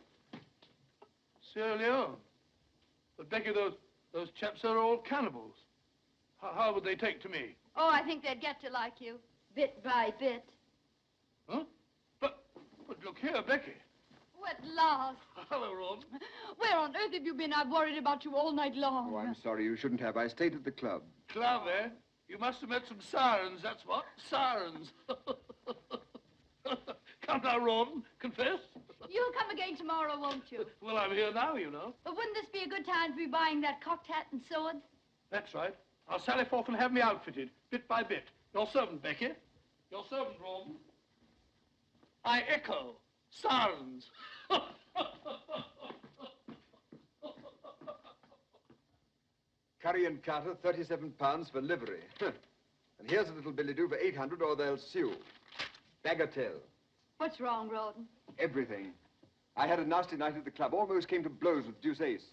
Sierra Leone? But Becky, those chaps are all cannibals. How would they take to me? Oh, I think they'd get to like you, bit by bit. Huh? But look here, Becky. Oh, at last. Hello, Rawdon. Where on earth have you been? I've worried about you all night long. Oh, I'm sorry. You shouldn't have. I stayed at the club. Club, eh? You must have met some sirens, that's what. Sirens. Come now, Rawdon. Confess. You'll come again tomorrow, won't you? Well, I'm here now, you know. But wouldn't this be a good time to be buying that cocked hat and sword? That's right. I'll sally forth and have me outfitted, bit by bit. Your servant, Becky. Your servant, Rawdon. I echo. Sirens. Curry and Carter, £37 for livery. And here's a little billet-doux for 800 or they'll sue. Bagatelle. What's wrong, Rawdon? Everything. I had a nasty night at the club. Almost came to blows with Deuce Ace.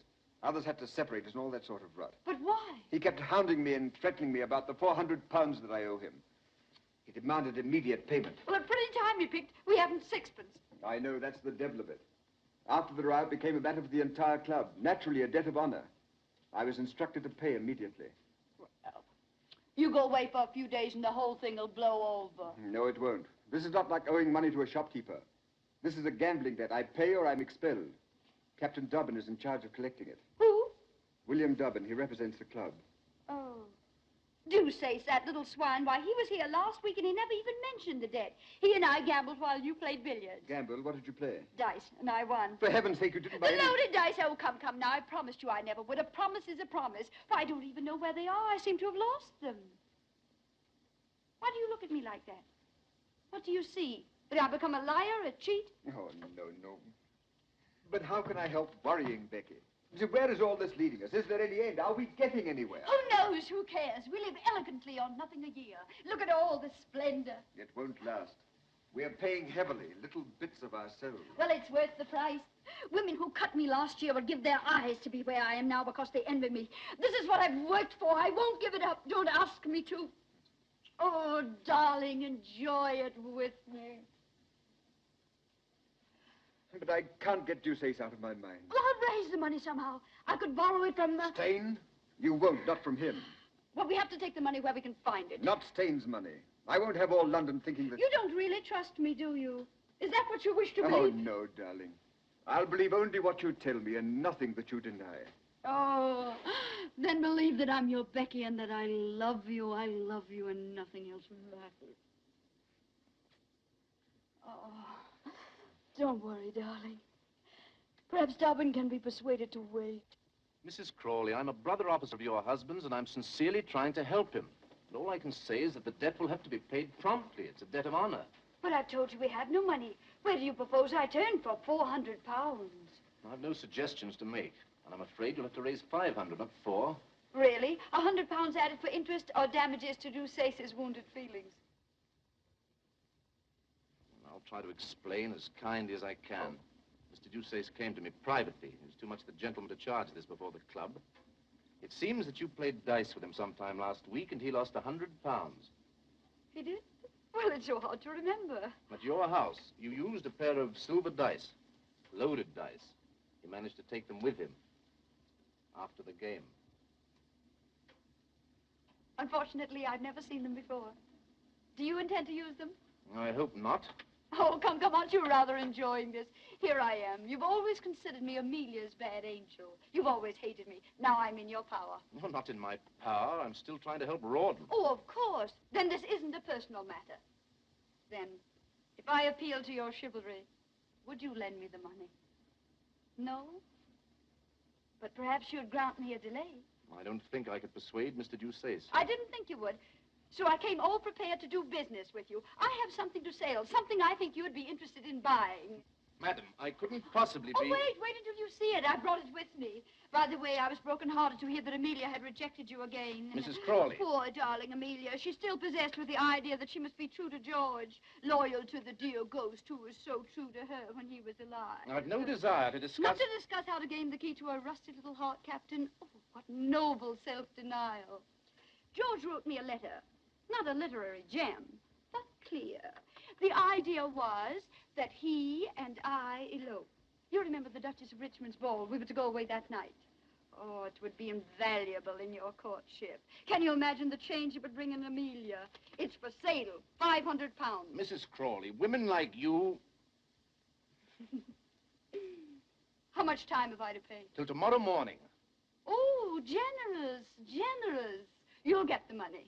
Others had to separate us and all that sort of rot. But why? He kept hounding me and threatening me about the £400 that I owe him. He demanded immediate payment. Well, a pretty time you picked. We haven't sixpence. I know, that's the devil of it. After the row, it became a matter for the entire club. Naturally, a debt of honor. I was instructed to pay immediately. Well, you go away for a few days and the whole thing will blow over. No, it won't. This is not like owing money to a shopkeeper. This is a gambling debt. I pay or I'm expelled. Captain Dobbin is in charge of collecting it. Who? William Dobbin. He represents the club. Oh. Deuce, that little swine. Why, he was here last week and he never even mentioned the debt. He and I gambled while you played billiards. Gamble? What did you play? Dice, and I won. For heaven's sake, you didn't buy The any... loaded dice. Oh, come now. I promised you I never would. A promise is a promise. Why, I don't even know where they are. I seem to have lost them. Why do you look at me like that? What do you see? That I become a liar, a cheat? Oh, no. But how can I help worrying, Becky? So where is all this leading us? Is there any end? Are we getting anywhere? Who knows? Who cares? We live elegantly on nothing a year. Look at all the splendor. It won't last. We're paying heavily, little bits of ourselves. Well, it's worth the price. Women who cut me last year would give their eyes to be where I am now because they envy me. This is what I've worked for. I won't give it up. Don't ask me to. Oh, darling, enjoy it with me. But I can't get Deuce out of my mind. Well, I'll raise the money somehow. I could borrow it from the... Steyne? You won't, not from him. Well, we have to take the money where we can find it. Not Steyne's money. I won't have all London thinking that... You don't really trust me, do you? Is that what you wish to believe? Oh, no, darling. I'll believe only what you tell me and nothing that you deny. Oh, then believe that I'm your Becky and that I love you and nothing else matters. Oh, don't worry, darling. Perhaps Dobbin can be persuaded to wait. Mrs. Crawley, I'm a brother officer of your husband's, and I'm sincerely trying to help him. But all I can say is that the debt will have to be paid promptly. It's a debt of honor. But I told you we had no money. Where do you propose I turn for 400 pounds? I've no suggestions to make, and I'm afraid you'll have to raise 500, not 4. Really? 100 pounds added for interest or damages to Deuce's wounded feelings? I'll try to explain as kindly as I can. Mr. Deuceace came to me privately. He was too much the gentleman to charge this before the club. It seems that you played dice with him sometime last week, and he lost 100 pounds. He did? Well, it's so hard to remember. At your house, you used a pair of silver dice, loaded dice. He managed to take them with him after the game. Unfortunately, I've never seen them before. Do you intend to use them? I hope not. Oh, come, aren't you rather enjoying this? Here I am. You've always considered me Amelia's bad angel. You've always hated me. Now I'm in your power. No, not in my power. I'm still trying to help Rawdon. Oh, of course. Then this isn't a personal matter. Then, if I appeal to your chivalry, would you lend me the money? No? But perhaps you'd grant me a delay. I don't think I could persuade Mr. Deuceace. I didn't think you would. So I came all prepared to do business with you. I have something to sell, something I think you'd be interested in buying. Madam, I couldn't possibly be... Oh, wait until you see it. I brought it with me. By the way, I was broken-hearted to hear that Amelia had rejected you again. Mrs. Crawley. Poor darling Amelia. She's still possessed with the idea that she must be true to George, loyal to the dear ghost who was so true to her when he was alive. I've no desire to discuss... Not to discuss how to gain the key to her rusty little heart, Captain. Oh, what noble self-denial. George wrote me a letter. Not a literary gem, but clear. The idea was that he and I elope. You remember the Duchess of Richmond's ball? We were to go away that night. Oh, it would be invaluable in your courtship. Can you imagine the change it would bring in Amelia? It's for sale, 500 pounds. Mrs. Crawley, women like you... How much time have I to pay? Till tomorrow morning. Oh, generous, generous. You'll get the money.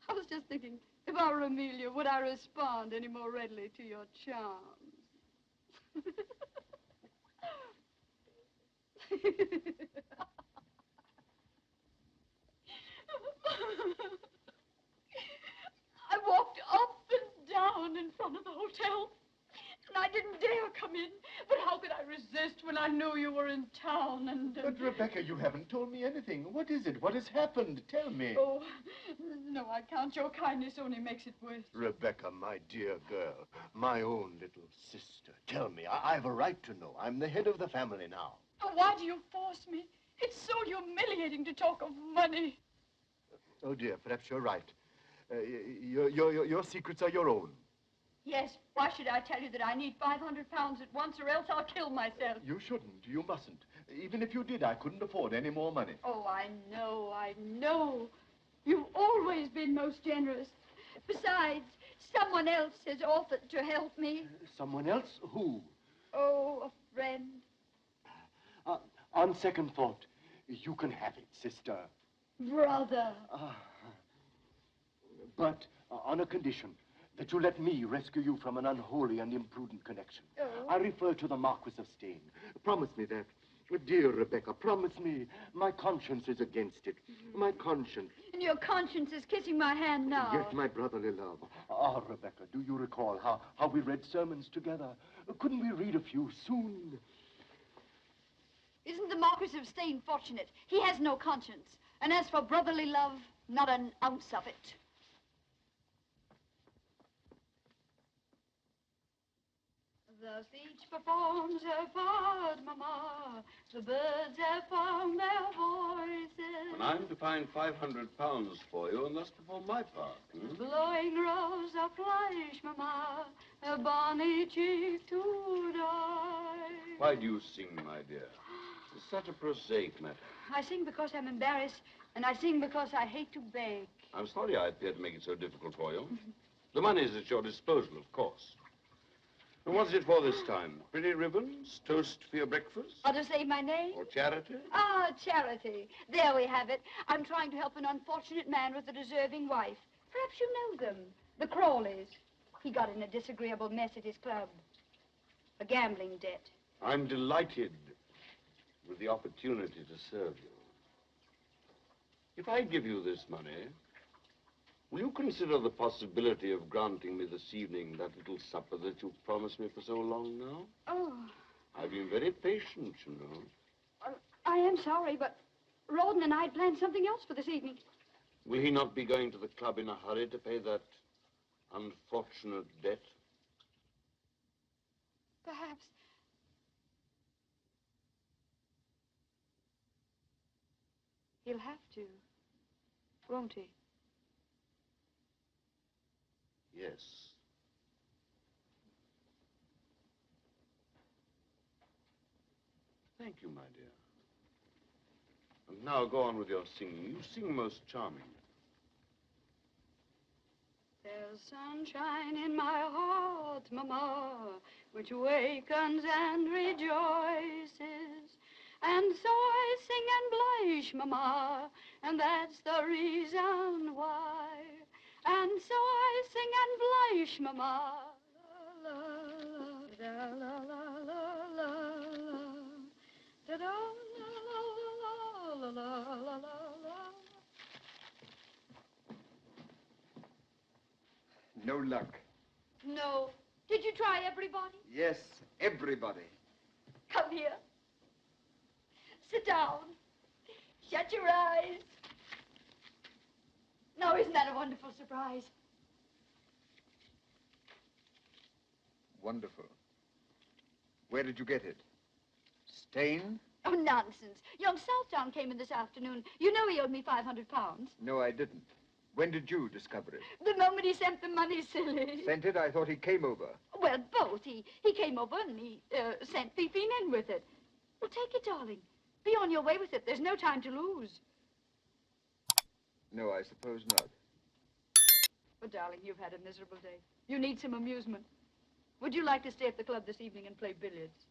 I was just thinking, if I were Amelia, would I respond any more readily to your charms? I walked up and down in front of the hotel, and I didn't dare come in. But how could I resist when I knew you were in town and... But, Rebecca, you haven't told me anything. What is it? What has happened? Tell me. Oh, no, I can't. Your kindness only makes it worse. Rebecca, my dear girl, my own little sister. Tell me. I have a right to know. I'm the head of the family now. Oh, why do you force me? It's so humiliating to talk of money. Oh, dear, perhaps you're right. Your secrets are your own. Yes, why should I tell you that I need 500 pounds at once or else I'll kill myself? You shouldn't. You mustn't. Even if you did, I couldn't afford any more money. Oh, I know. You've always been most generous. Besides, someone else has offered to help me. Someone else? Who? Oh, a friend. On second thought, you can have it, sister. Brother. But on a condition, that you let me rescue you from an unholy and imprudent connection. Oh. I refer to the Marquis of Steyne. Promise me that. Dear Rebecca, promise me. My conscience is against it. My conscience. And your conscience is kissing my hand now. Yes, my brotherly love. Ah, Rebecca, do you recall how we read sermons together? Couldn't we read a few soon? Isn't the Marquis of Steyne fortunate? He has no conscience. And as for brotherly love, not an ounce of it. Thus each performs her part, Mamma. The birds have found their voices. And I'm to find £500 for you and thus perform my part. Blowing rose of flesh, Mamma, a bonny cheek to die. Why do you sing, my dear? It's such a prosaic matter. I sing because I'm embarrassed, and I sing because I hate to beg. I'm sorry I appear to make it so difficult for you. The money is at your disposal, of course. And what's it for this time? Pretty ribbons? Toast for your breakfast? Or to say my name? Or charity? Ah, charity. There we have it. I'm trying to help an unfortunate man with a deserving wife. Perhaps you know them. The Crawleys. He got in a disagreeable mess at his club. A gambling debt. I'm delighted with the opportunity to serve you. If I give you this money, will you consider the possibility of granting me this evening that little supper that you've promised me for so long now? Oh. I've been very patient, you know. I am sorry, but Rawdon and I had planned something else for this evening. Will he not be going to the club in a hurry to pay that unfortunate debt? Perhaps. He'll have to, won't he? Yes. Thank you, my dear. And now go on with your singing. You sing most charmingly. There's sunshine in my heart, Mamma, which wakens and rejoices. And so I sing and blush, Mamma, and that's the reason why. And so I sing and blush, Mamma. La, la, la, la, la, la, la. Da, da, la, la, la, la, la, la. No luck. No. Did you try everybody? Yes, everybody. Come here. Sit down. Shut your eyes. Now, isn't that a wonderful surprise? Wonderful. Where did you get it? Steyne? Oh, nonsense. Young Southdown came in this afternoon. You know he owed me £500. No, I didn't. When did you discover it? The moment he sent the money, silly. Sent it? I thought he came over. Well, both. He came over and he sent Fifine in with it. Well, take it, darling. Be on your way with it. There's no time to lose. No, I suppose not. But, darling, you've had a miserable day. You need some amusement. Would you like to stay at the club this evening and play billiards?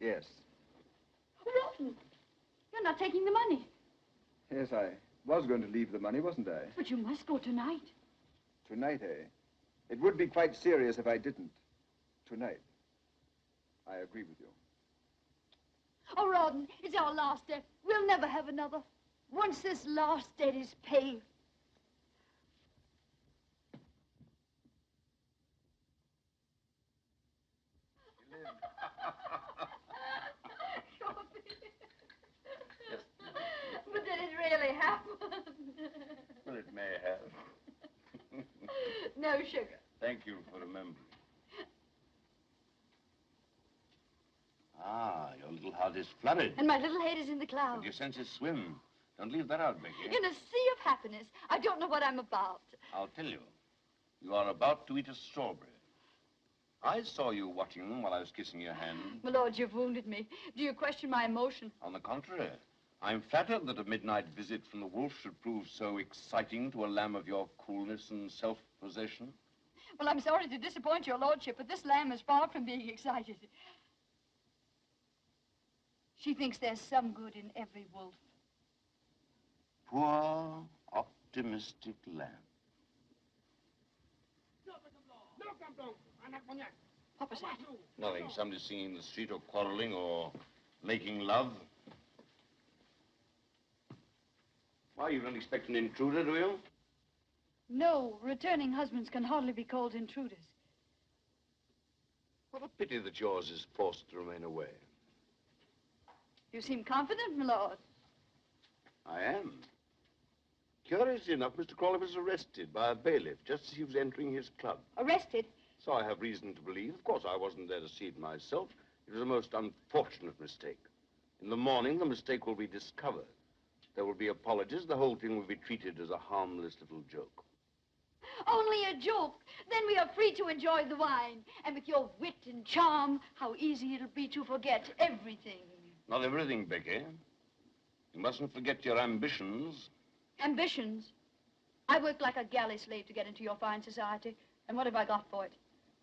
Yes. Rawdon, you're not taking the money. Yes, I was going to leave the money, wasn't I? But you must go tonight. Tonight, eh? It would be quite serious if I didn't. Tonight. I agree with you. Oh, Rawdon, it's our last debt. We'll never have another. Once this last debt is paid. But did it really happen? Well, it may have. No sugar. Thank you for remembering. Ah, your little heart is flooded. And my little head is in the clouds. And your senses swim. Don't leave that out, Becky. In a sea of happiness. I don't know what I'm about. I'll tell you. You are about to eat a strawberry. I saw you watching them while I was kissing your hand. My lord, you've wounded me. Do you question my emotion? On the contrary. I'm flattered that a midnight visit from the wolf should prove so exciting to a lamb of your coolness and self-possession. Well, I'm sorry to disappoint your lordship, but this lamb is far from being excited. She thinks there's some good in every wolf. Poor, optimistic lamb. What was that? Nothing. Somebody singing in the street or quarreling or making love. Why, you don't expect an intruder, do you? No, returning husbands can hardly be called intruders. What a pity that yours is forced to remain away. You seem confident, my lord. I am. Curiously enough, Mr. Crawley was arrested by a bailiff just as he was entering his club. Arrested? So I have reason to believe. Of course, I wasn't there to see it myself. It was a most unfortunate mistake. In the morning, the mistake will be discovered. There will be apologies. The whole thing will be treated as a harmless little joke. Only a joke. Then we are free to enjoy the wine. And with your wit and charm, how easy it'll be to forget everything. Not everything, Becky. You mustn't forget your ambitions. Ambitions? I worked like a galley slave to get into your fine society. And what have I got for it?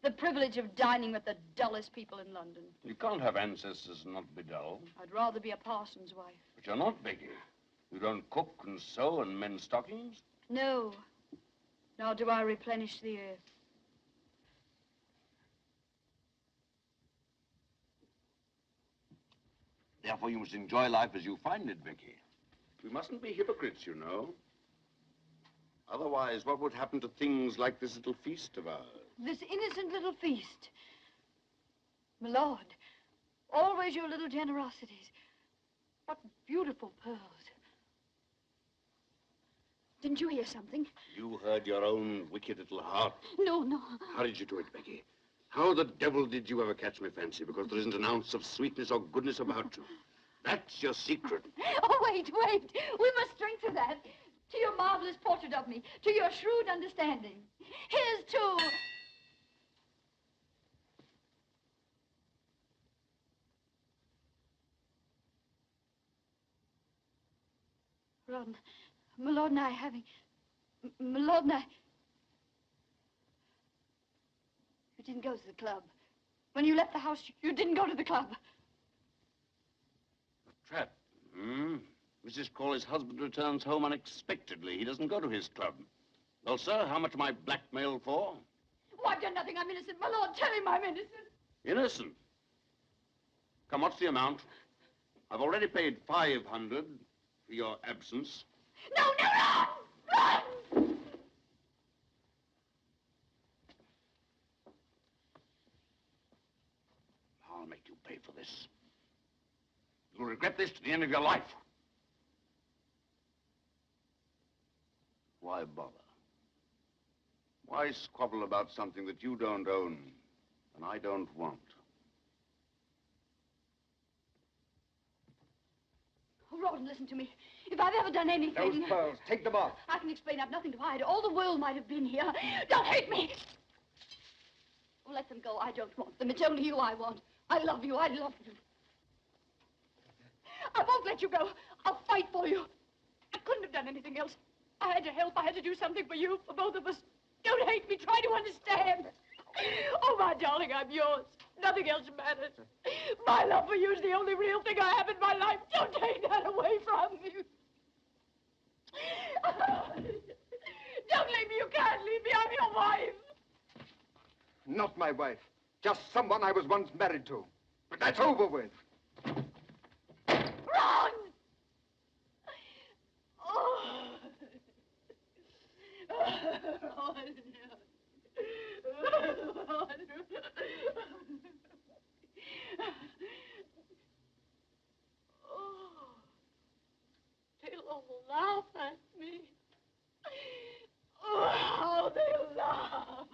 The privilege of dining with the dullest people in London. You can't have ancestors and not be dull. I'd rather be a parson's wife. But you're not, Becky. You don't cook and sew and mend stockings. No. Nor do I replenish the earth. Therefore, you must enjoy life as you find it, Becky. We mustn't be hypocrites, you know. Otherwise, what would happen to things like this little feast of ours? This innocent little feast. My lord, always your little generosities. What beautiful pearls. Didn't you hear something? You heard your own wicked little heart. No, no. How did you do it, Becky? How the devil did you ever catch my fancy? Because there isn't an ounce of sweetness or goodness about you. That's your secret. Oh, wait, wait. We must drink to that. To your marvelous portrait of me. To your shrewd understanding. Here's to... Rawdon, my lord and I having... My lord and I... You didn't go to the club. When you left the house, you didn't go to the club. A trap, hmm? Mrs. Crawley's husband returns home unexpectedly. He doesn't go to his club. Well, sir, how much am I blackmailed for? Oh, I've done nothing. I'm innocent. My lord, tell him I'm innocent. Innocent? Come, what's the amount? I've already paid 500 for your absence. No, no, run! Run! I'll make you pay for this. You'll regret this to the end of your life. Why bother? Why squabble about something that you don't own and I don't want? Oh, Rawdon, listen to me. If I've ever done anything... Those pearls, take them off. I can explain. I've nothing to hide. All the world might have been here. Don't hate me! Oh, let them go. I don't want them. It's only you I want. I love you. I love you. I won't let you go. I'll fight for you. I couldn't have done anything else. I had to help. I had to do something for you, for both of us. Don't hate me. Try to understand. Oh, my darling, I'm yours. Nothing else matters. My love for you is the only real thing I have in my life. Don't take that away from me. Don't leave me. You can't leave me. I'm your wife. Not my wife. Just someone I was once married to. But that's over with. Run! Oh. They'll all laugh at me. Oh, how they'll laugh.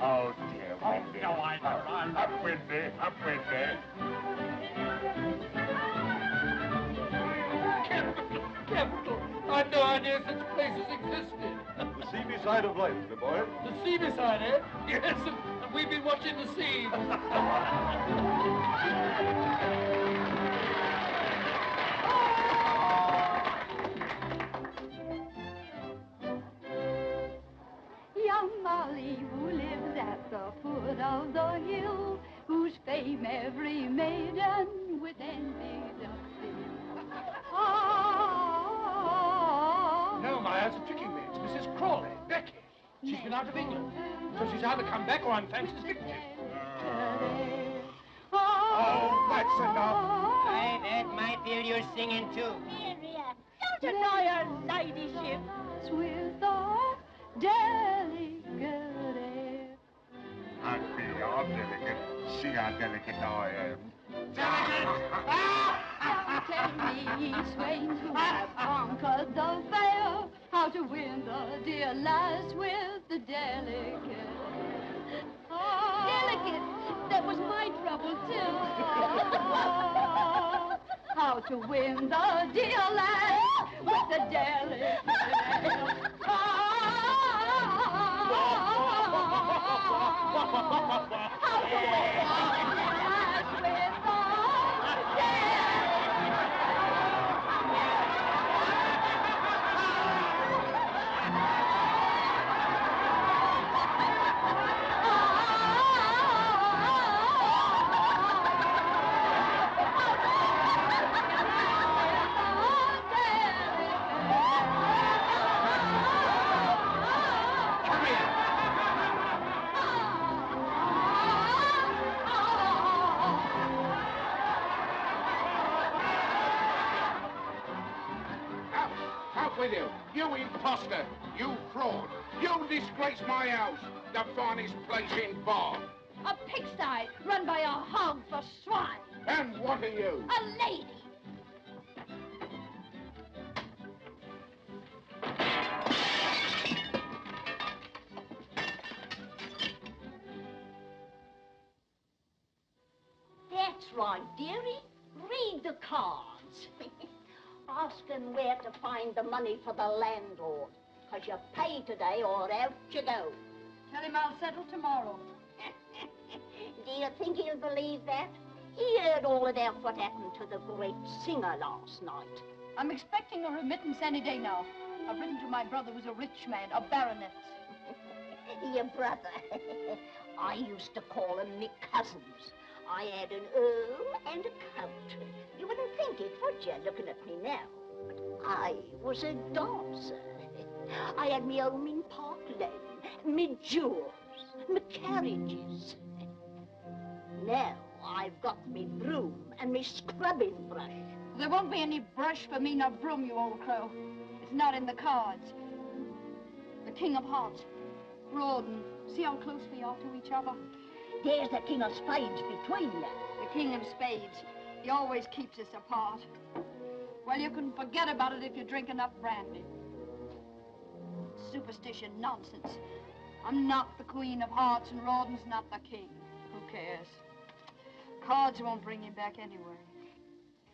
Oh, dear, Wendy. No, I don't. Up, Wendy. Up, Wendy. Capital. I had no idea such places existed. The seamy side of life, my boy. The seamy side, eh? Yes, and we've been watching the sea. Young Molly, who lives at the foot of the hill, whose fame every maiden with envy doth fill. Ah, No, my eyes are tricking me. It's Mrs. Crawley, Becky. She's been out of England, so she's either come back or I'm fancy skipped it. Oh, that's enough. Aye, that might be your singing too. Miriam, don't annoy her ladyship with a delicate air. I'd be your delicate. See how delicate I am. Don't tell me, swains who have conquered the fair, how to win the dear lass with the delicate. Delicate? That was my trouble, too. How to win the dear lass with the delicate. How to win the lass with the Out with you. You imposter. You fraud. You disgrace my house. The finest place in Bath. a pigsty run by a hog for swine. And what are you? A lady. That's right, dearie. Read the cards. Ask them where to find the money for the landlord. Because you pay today or out you go. Tell him I'll settle tomorrow. Do you think he'll believe that? He heard all about what happened to the great singer last night. I'm expecting a remittance any day now. I've written to my brother who's a rich man, a baronet. Your brother. I used to call him me cousins. I had an earl and a count. You wouldn't think it, would you, looking at me now? But I was a dancer. I had me home in Park Lane, me jewels, me carriages. Now I've got me broom and me scrubbing brush. There won't be any brush for me nor broom, you old crow. It's not in the cards. The King of Hearts, Rawdon. See how close we are to each other? There's the King of Spades between you. The King of Spades. He always keeps us apart. Well, you can forget about it if you drink enough brandy. Superstition nonsense. I'm not the Queen of Hearts and Rawdon's not the King. Who cares? Cards won't bring him back anyway.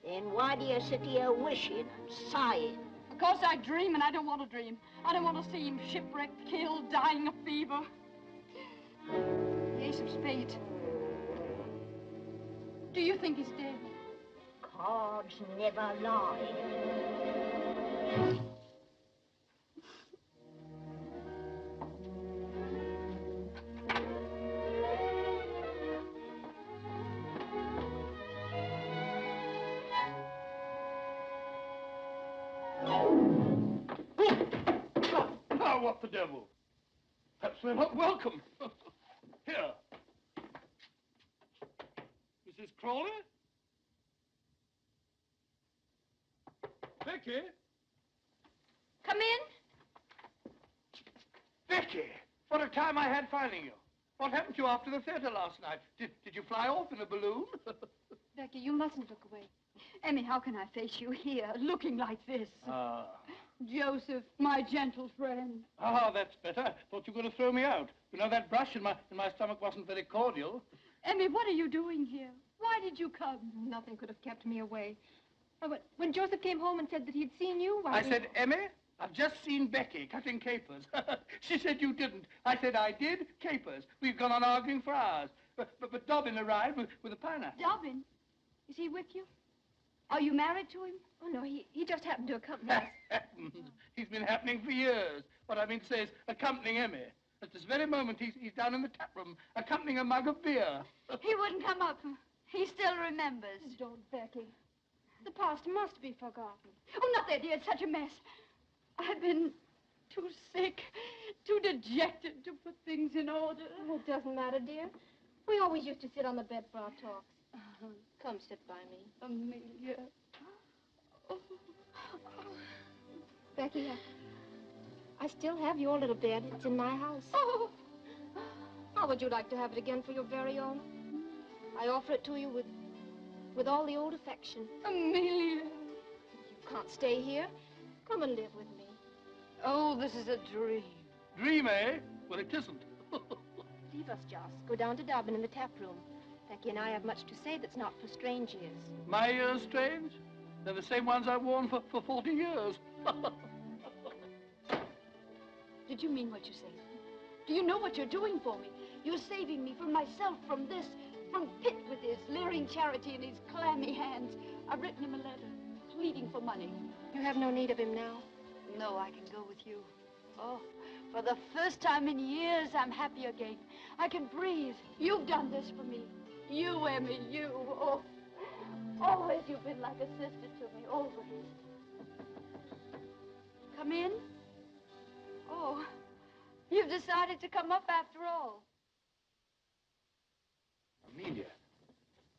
Then why do you sit here wishing and sighing? Because I dream and I don't want to dream. I don't want to see him shipwrecked, killed, dying of fever. The Ace of Spades. Do you think he's dead? Cards never lie. Oh, what the devil? Perhaps we're not welcome. Here. Mrs. Crawley? Becky? Come in. Becky! What a time I had finding you. What happened to you after the theater last night? Did you fly off in a balloon? Becky, you mustn't look away. Emmy, how can I face you here, looking like this? Joseph, my gentle friend. Ah, that's better. Thought you were going to throw me out. You know, that brush in my stomach wasn't very cordial. Emmy, what are you doing here? Why did you come? Nothing could have kept me away. Oh, but when Joseph came home and said that he'd seen you, I said, Emmy, I've just seen Becky cutting capers. She said you didn't. I said I did. Capers. We've gone on arguing for hours. But Dobbin arrived with a pineapple. Dobbin? Is he with you? Are you married to him? Oh, no, he just happened to accompany us. He's been happening for years. What I mean to say is accompanying Emmy. At this very moment, he's down in the tap room, accompanying a mug of beer. He wouldn't come up. He still remembers. Don't, Becky. The past must be forgotten. Oh, not that, dear. It's such a mess. I've been too sick, too dejected to put things in order. Oh, it doesn't matter, dear. We always used to sit on the bed for our talks. Come sit by me. Amelia. Oh. Becky, I still have your little bed. It's in my house. Oh. How would you like to have it again for your very own? I offer it to you with all the old affection. Amelia. You can't stay here. Come and live with me. Oh, this is a dream. Dream, eh? Well, it isn't. Leave us, Joss. Go down to Dobbin in the tap room. Becky and I have much to say that's not for strange ears. My ears strange? They're the same ones I've worn for 40 years. Did you mean what you said? Do you know what you're doing for me? You're saving me from myself, from this, from Pitt with his leering charity in his clammy hands. I've written him a letter, pleading for money. You have no need of him now. No, I can go with you. Oh, for the first time in years, I'm happy again. I can breathe. You've done this for me. You, Emmy, you. Oh, always you've been like a sister to me, always. Come in? Oh, you've decided to come up after all. Amelia,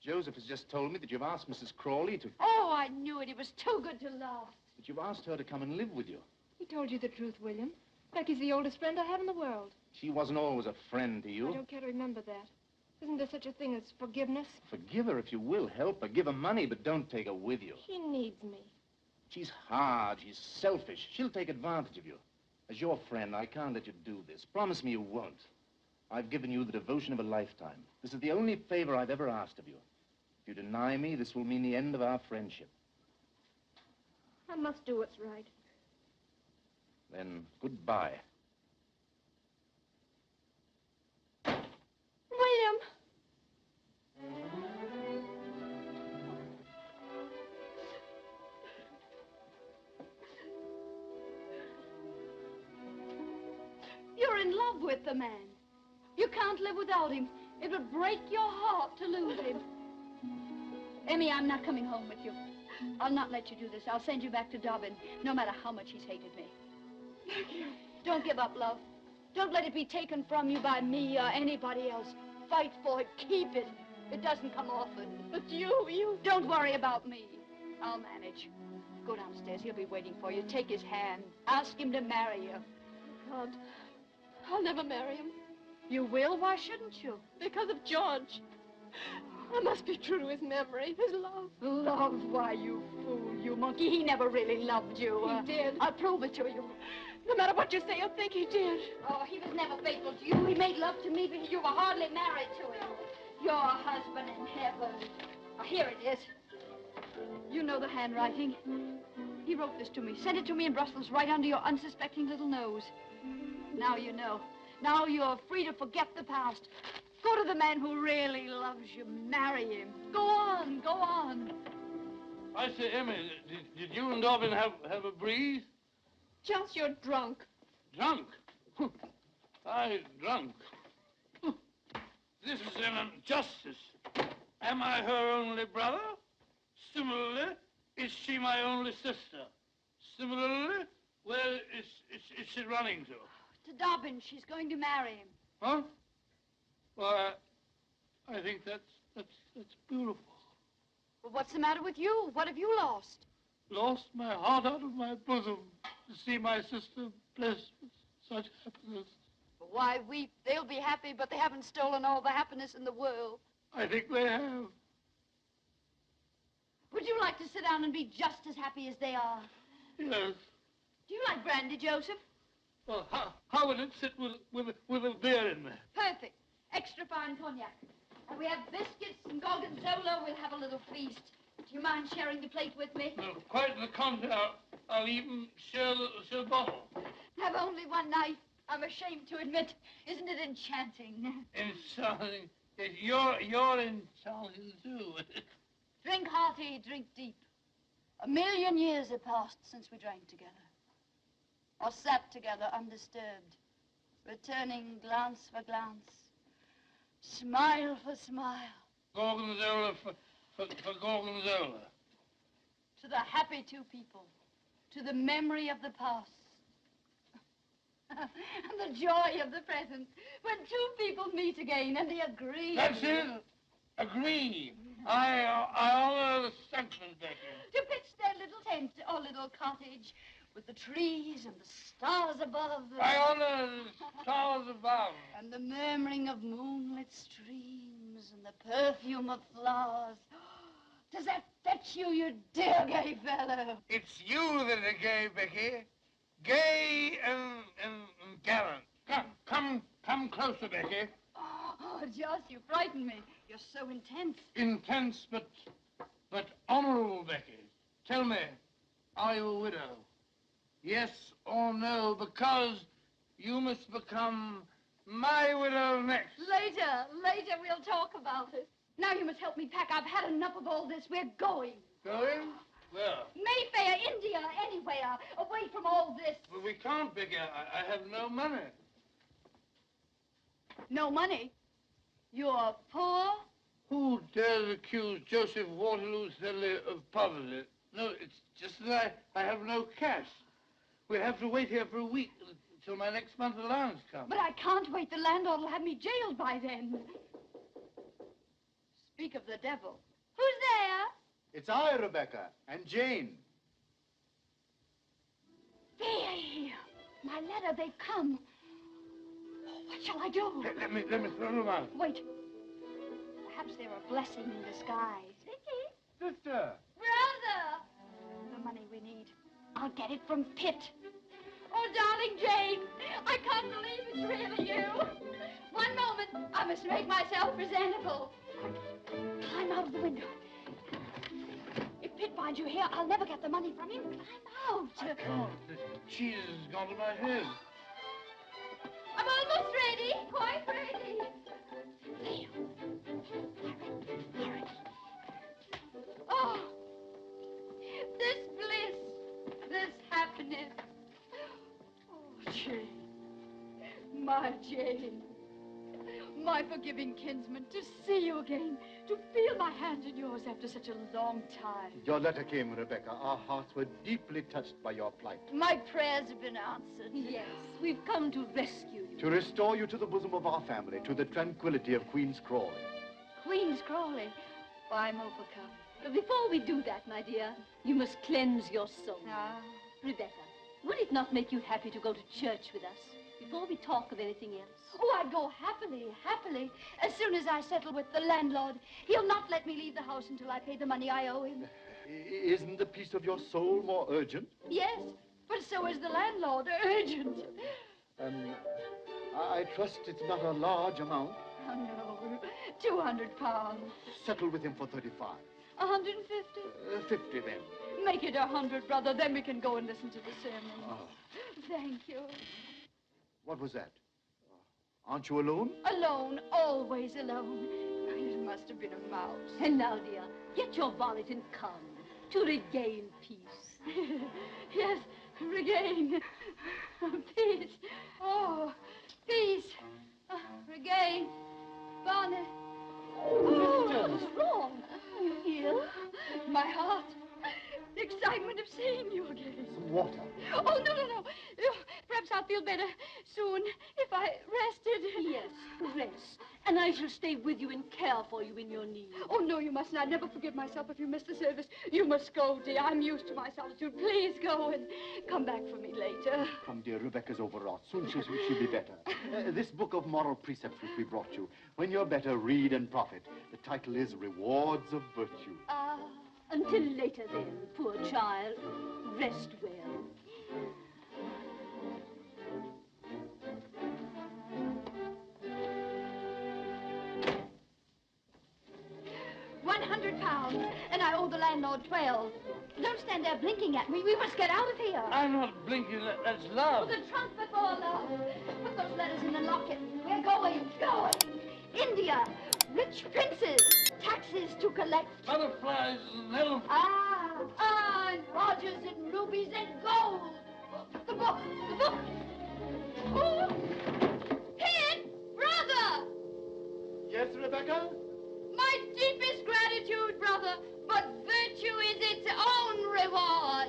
Joseph has just told me that you've asked Mrs. Crawley to... Oh, I knew it. It was too good to love. That you've asked her to come and live with you. He told you the truth, William. Becky's the oldest friend I have in the world. She wasn't always a friend to you. I don't care to remember that. Isn't there such a thing as forgiveness? Forgive her if you will. Help her. Give her money, but don't take her with you. She needs me. She's hard. She's selfish. She'll take advantage of you. As your friend, I can't let you do this. Promise me you won't. I've given you the devotion of a lifetime. This is the only favor I've ever asked of you. If you deny me, this will mean the end of our friendship. I must do what's right. Then, goodbye. William! You're in love with the man. You can't live without him. It would break your heart to lose him. Emmy, I'm not coming home with you. I'll not let you do this. I'll send you back to Dobbin, no matter how much he's hated me. Don't give up, love. Don't let it be taken from you by me or anybody else. Fight for it. Keep it. It doesn't come often. But you... Don't worry about me. I'll manage. Go downstairs. He'll be waiting for you. Take his hand. Ask him to marry you. I can't. I'll never marry him. You will? Why shouldn't you? Because of George. I must be true to his memory, his love. Love? Why, you fool, you monkey. He never really loved you. He did. I'll prove it to you. No matter what you say, you'll think he did. Oh, he was never faithful to you. He made love to me, but you were hardly married to him. Your husband in heaven. Oh, here it is. You know the handwriting. He wrote this to me, sent it to me in Brussels, right under your unsuspecting little nose. Now you know. Now you're free to forget the past. Go to the man who really loves you. Marry him. Go on, go on. I say, Emmy, did you and Dobbin have a breeze? Just you're drunk. Drunk? Drunk. This is an injustice. Am I her only brother? Similarly, is she my only sister? Similarly, where is she running to? To Dobbin. She's going to marry him. Huh? Well, I think that's beautiful. Well, what's the matter with you? What have you lost? Lost my heart out of my bosom to see my sister blessed with such happiness. Why weep? They'll be happy, but they haven't stolen all the happiness in the world. I think they have. Would you like to sit down and be just as happy as they are? Yes. Do you like brandy, Joseph? Well, how would it sit with a beer in there? Perfect. Extra fine cognac. And we have biscuits and gorgonzola. We'll have a little feast. Do you mind sharing the plate with me? No, quite the contrary. I'll even share the bottle. Have only one knife. I'm ashamed to admit. Isn't it enchanting? Enchanting. Yes, you're enchanting too. Drink hearty, drink deep. 1,000,000 years have passed since we drank together. Or sat together undisturbed, returning glance for glance, smile for smile. Gorgonzola for gorgonzola. To the happy two people, to the memory of the past, and the joy of the present, when two people meet again and they agree. That's it. Agree. I honor the sentiment, Becky. To pitch their little tent or little cottage with the trees and the stars above. I honor the stars above. And the murmuring of moonlit streams and the perfume of flowers. Does that fetch you, you dear gay fellow? It's you that are gay, Becky. Gay and gallant. Come closer, Becky. Oh, Joss, you frighten me. You're so intense. Intense, but honorable, Becky. Tell me, are you a widow? Yes or no, because you must become my widow next. Later we'll talk about it. Now you must help me pack. I've had enough of all this. We're going. Going? Where? Mayfair, India, anywhere. Away from all this. Well, we can't, Becky. I have no money. No money? You're poor? Who dares accuse Joseph Waterloo Sedley of poverty? No, it's just that I have no cash. We'll have to wait here for a week until my next month's allowance comes. But I can't wait. The landlord will have me jailed by then. Speak of the devil. Who's there? It's I, Rebecca, and Jane. There. My letter, they've come. Oh, what shall I do? Let me throw them out. Wait. Perhaps they're a blessing in disguise. Vicky? Sister. Brother! The money we need. I'll get it from Pitt. Oh, darling Jane, I can't believe it's really you. One moment. I must make myself presentable. Quick, climb out of the window. If Pitt finds you here, I'll never get the money from him. Climb out. I can't. The cheese has gone to my head. I'm almost ready. Quite ready. There. Hurry. Oh, this bliss, this happiness. Oh, Jane, my Jane, my forgiving kinsman, to see you again, to feel my hand in yours after such a long time. Your letter came, Rebecca. Our hearts were deeply touched by your plight. My prayers have been answered. Yes, we've come to rescue you. To restore you to the bosom of our family, to the tranquility of Queen's Crawley. Queen's Crawley? Why, I'm overcome. But before we do that, my dear, you must cleanse your soul. Ah. Rebecca, would it not make you happy to go to church with us before we talk of anything else? Oh, I'd go happily. As soon as I settle with the landlord, he'll not let me leave the house until I pay the money I owe him. Isn't the peace of your soul more urgent? Yes, but so is the landlord. Urgent. I trust it's not a large amount. Oh, no. £200. Settle with him for 35. 150? 50 then. Make it 100, brother. Then we can go and listen to the sermon. Oh. Thank you. What was that? Aren't you alone? Alone, always alone. It must have been a mouse. And now, dear, get your bonnet and come to regain peace. Yes, regain. Peace. Oh, peace. Regain. Bonnet. Oh, what's wrong? Are you ill? My heart. The excitement of seeing you again. Some water. Oh, no. Perhaps I'll feel better soon if I rested. Yes, rest. And I shall stay with you and care for you in your need. Oh, no, you mustn't. I'd never forgive myself if you missed the service. You must go, dear. I'm used to my solitude. Please go and come back for me later. Come, dear, Rebecca's overwrought. Soon she'll be better. This book of moral precepts which we brought you. When you're better, read and profit. The title is Rewards of Virtue. Until later, then, poor child. Rest well. £10, and I owe the landlord 12. Don't stand there blinking at me. We must get out of here. I'm not blinking. That's love. The trunk before love. Put those letters in the locket. We're going. India. Rich princes. Taxes to collect. Butterflies and elephants. And Rogers and rubies and gold. The book. Oh. Hit, brother. Yes, Rebecca? My deepest gratitude, brother, but virtue is its own reward.